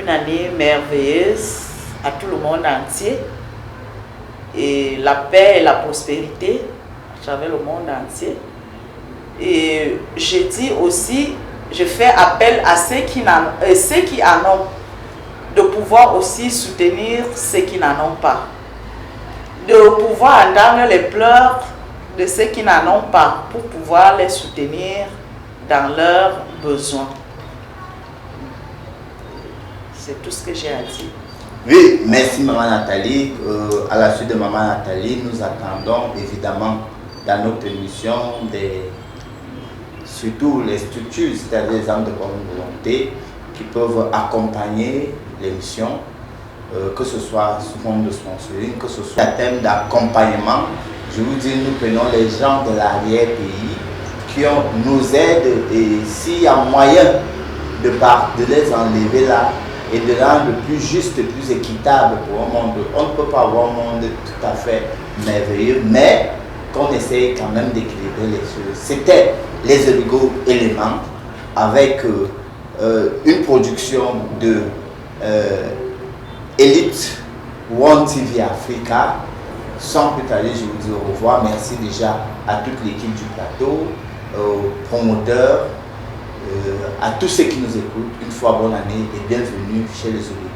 année merveilleuse à tout le monde entier, et la paix et la prospérité à travers le monde entier. Et je dis aussi, je fais appel à ceux qui en ont, de pouvoir aussi soutenir ceux qui n'en ont pas, de pouvoir entendre les pleurs de ceux qui n'en ont pas pour pouvoir les soutenir dans leurs besoins. C'est tout ce que j'ai à dire. Oui, merci Maman Nathalie. À la suite de Maman Nathalie, nous attendons évidemment dans notre émission surtout les structures, c'est-à-dire les hommes de bonne volonté qui peuvent accompagner l'émission, que ce soit sous forme de sponsoring, que ce soit un thème d'accompagnement. Je vous dis, nous prenons les gens de l'arrière-pays qui nous aident, et s'il y a moyen de les enlever là et de rendre plus juste, plus équitable pour un monde. On ne peut pas avoir un monde tout à fait merveilleux, mais qu'on essaye quand même d'équilibrer les choses. C'était les oligo-éléments avec une production de Elite One TV Africa. Sans plus tarder, je vous dis au revoir. Merci déjà à toute l'équipe du plateau, aux promoteurs, À tous ceux qui nous écoutent, une fois bonne année et bienvenue chez les auditeurs.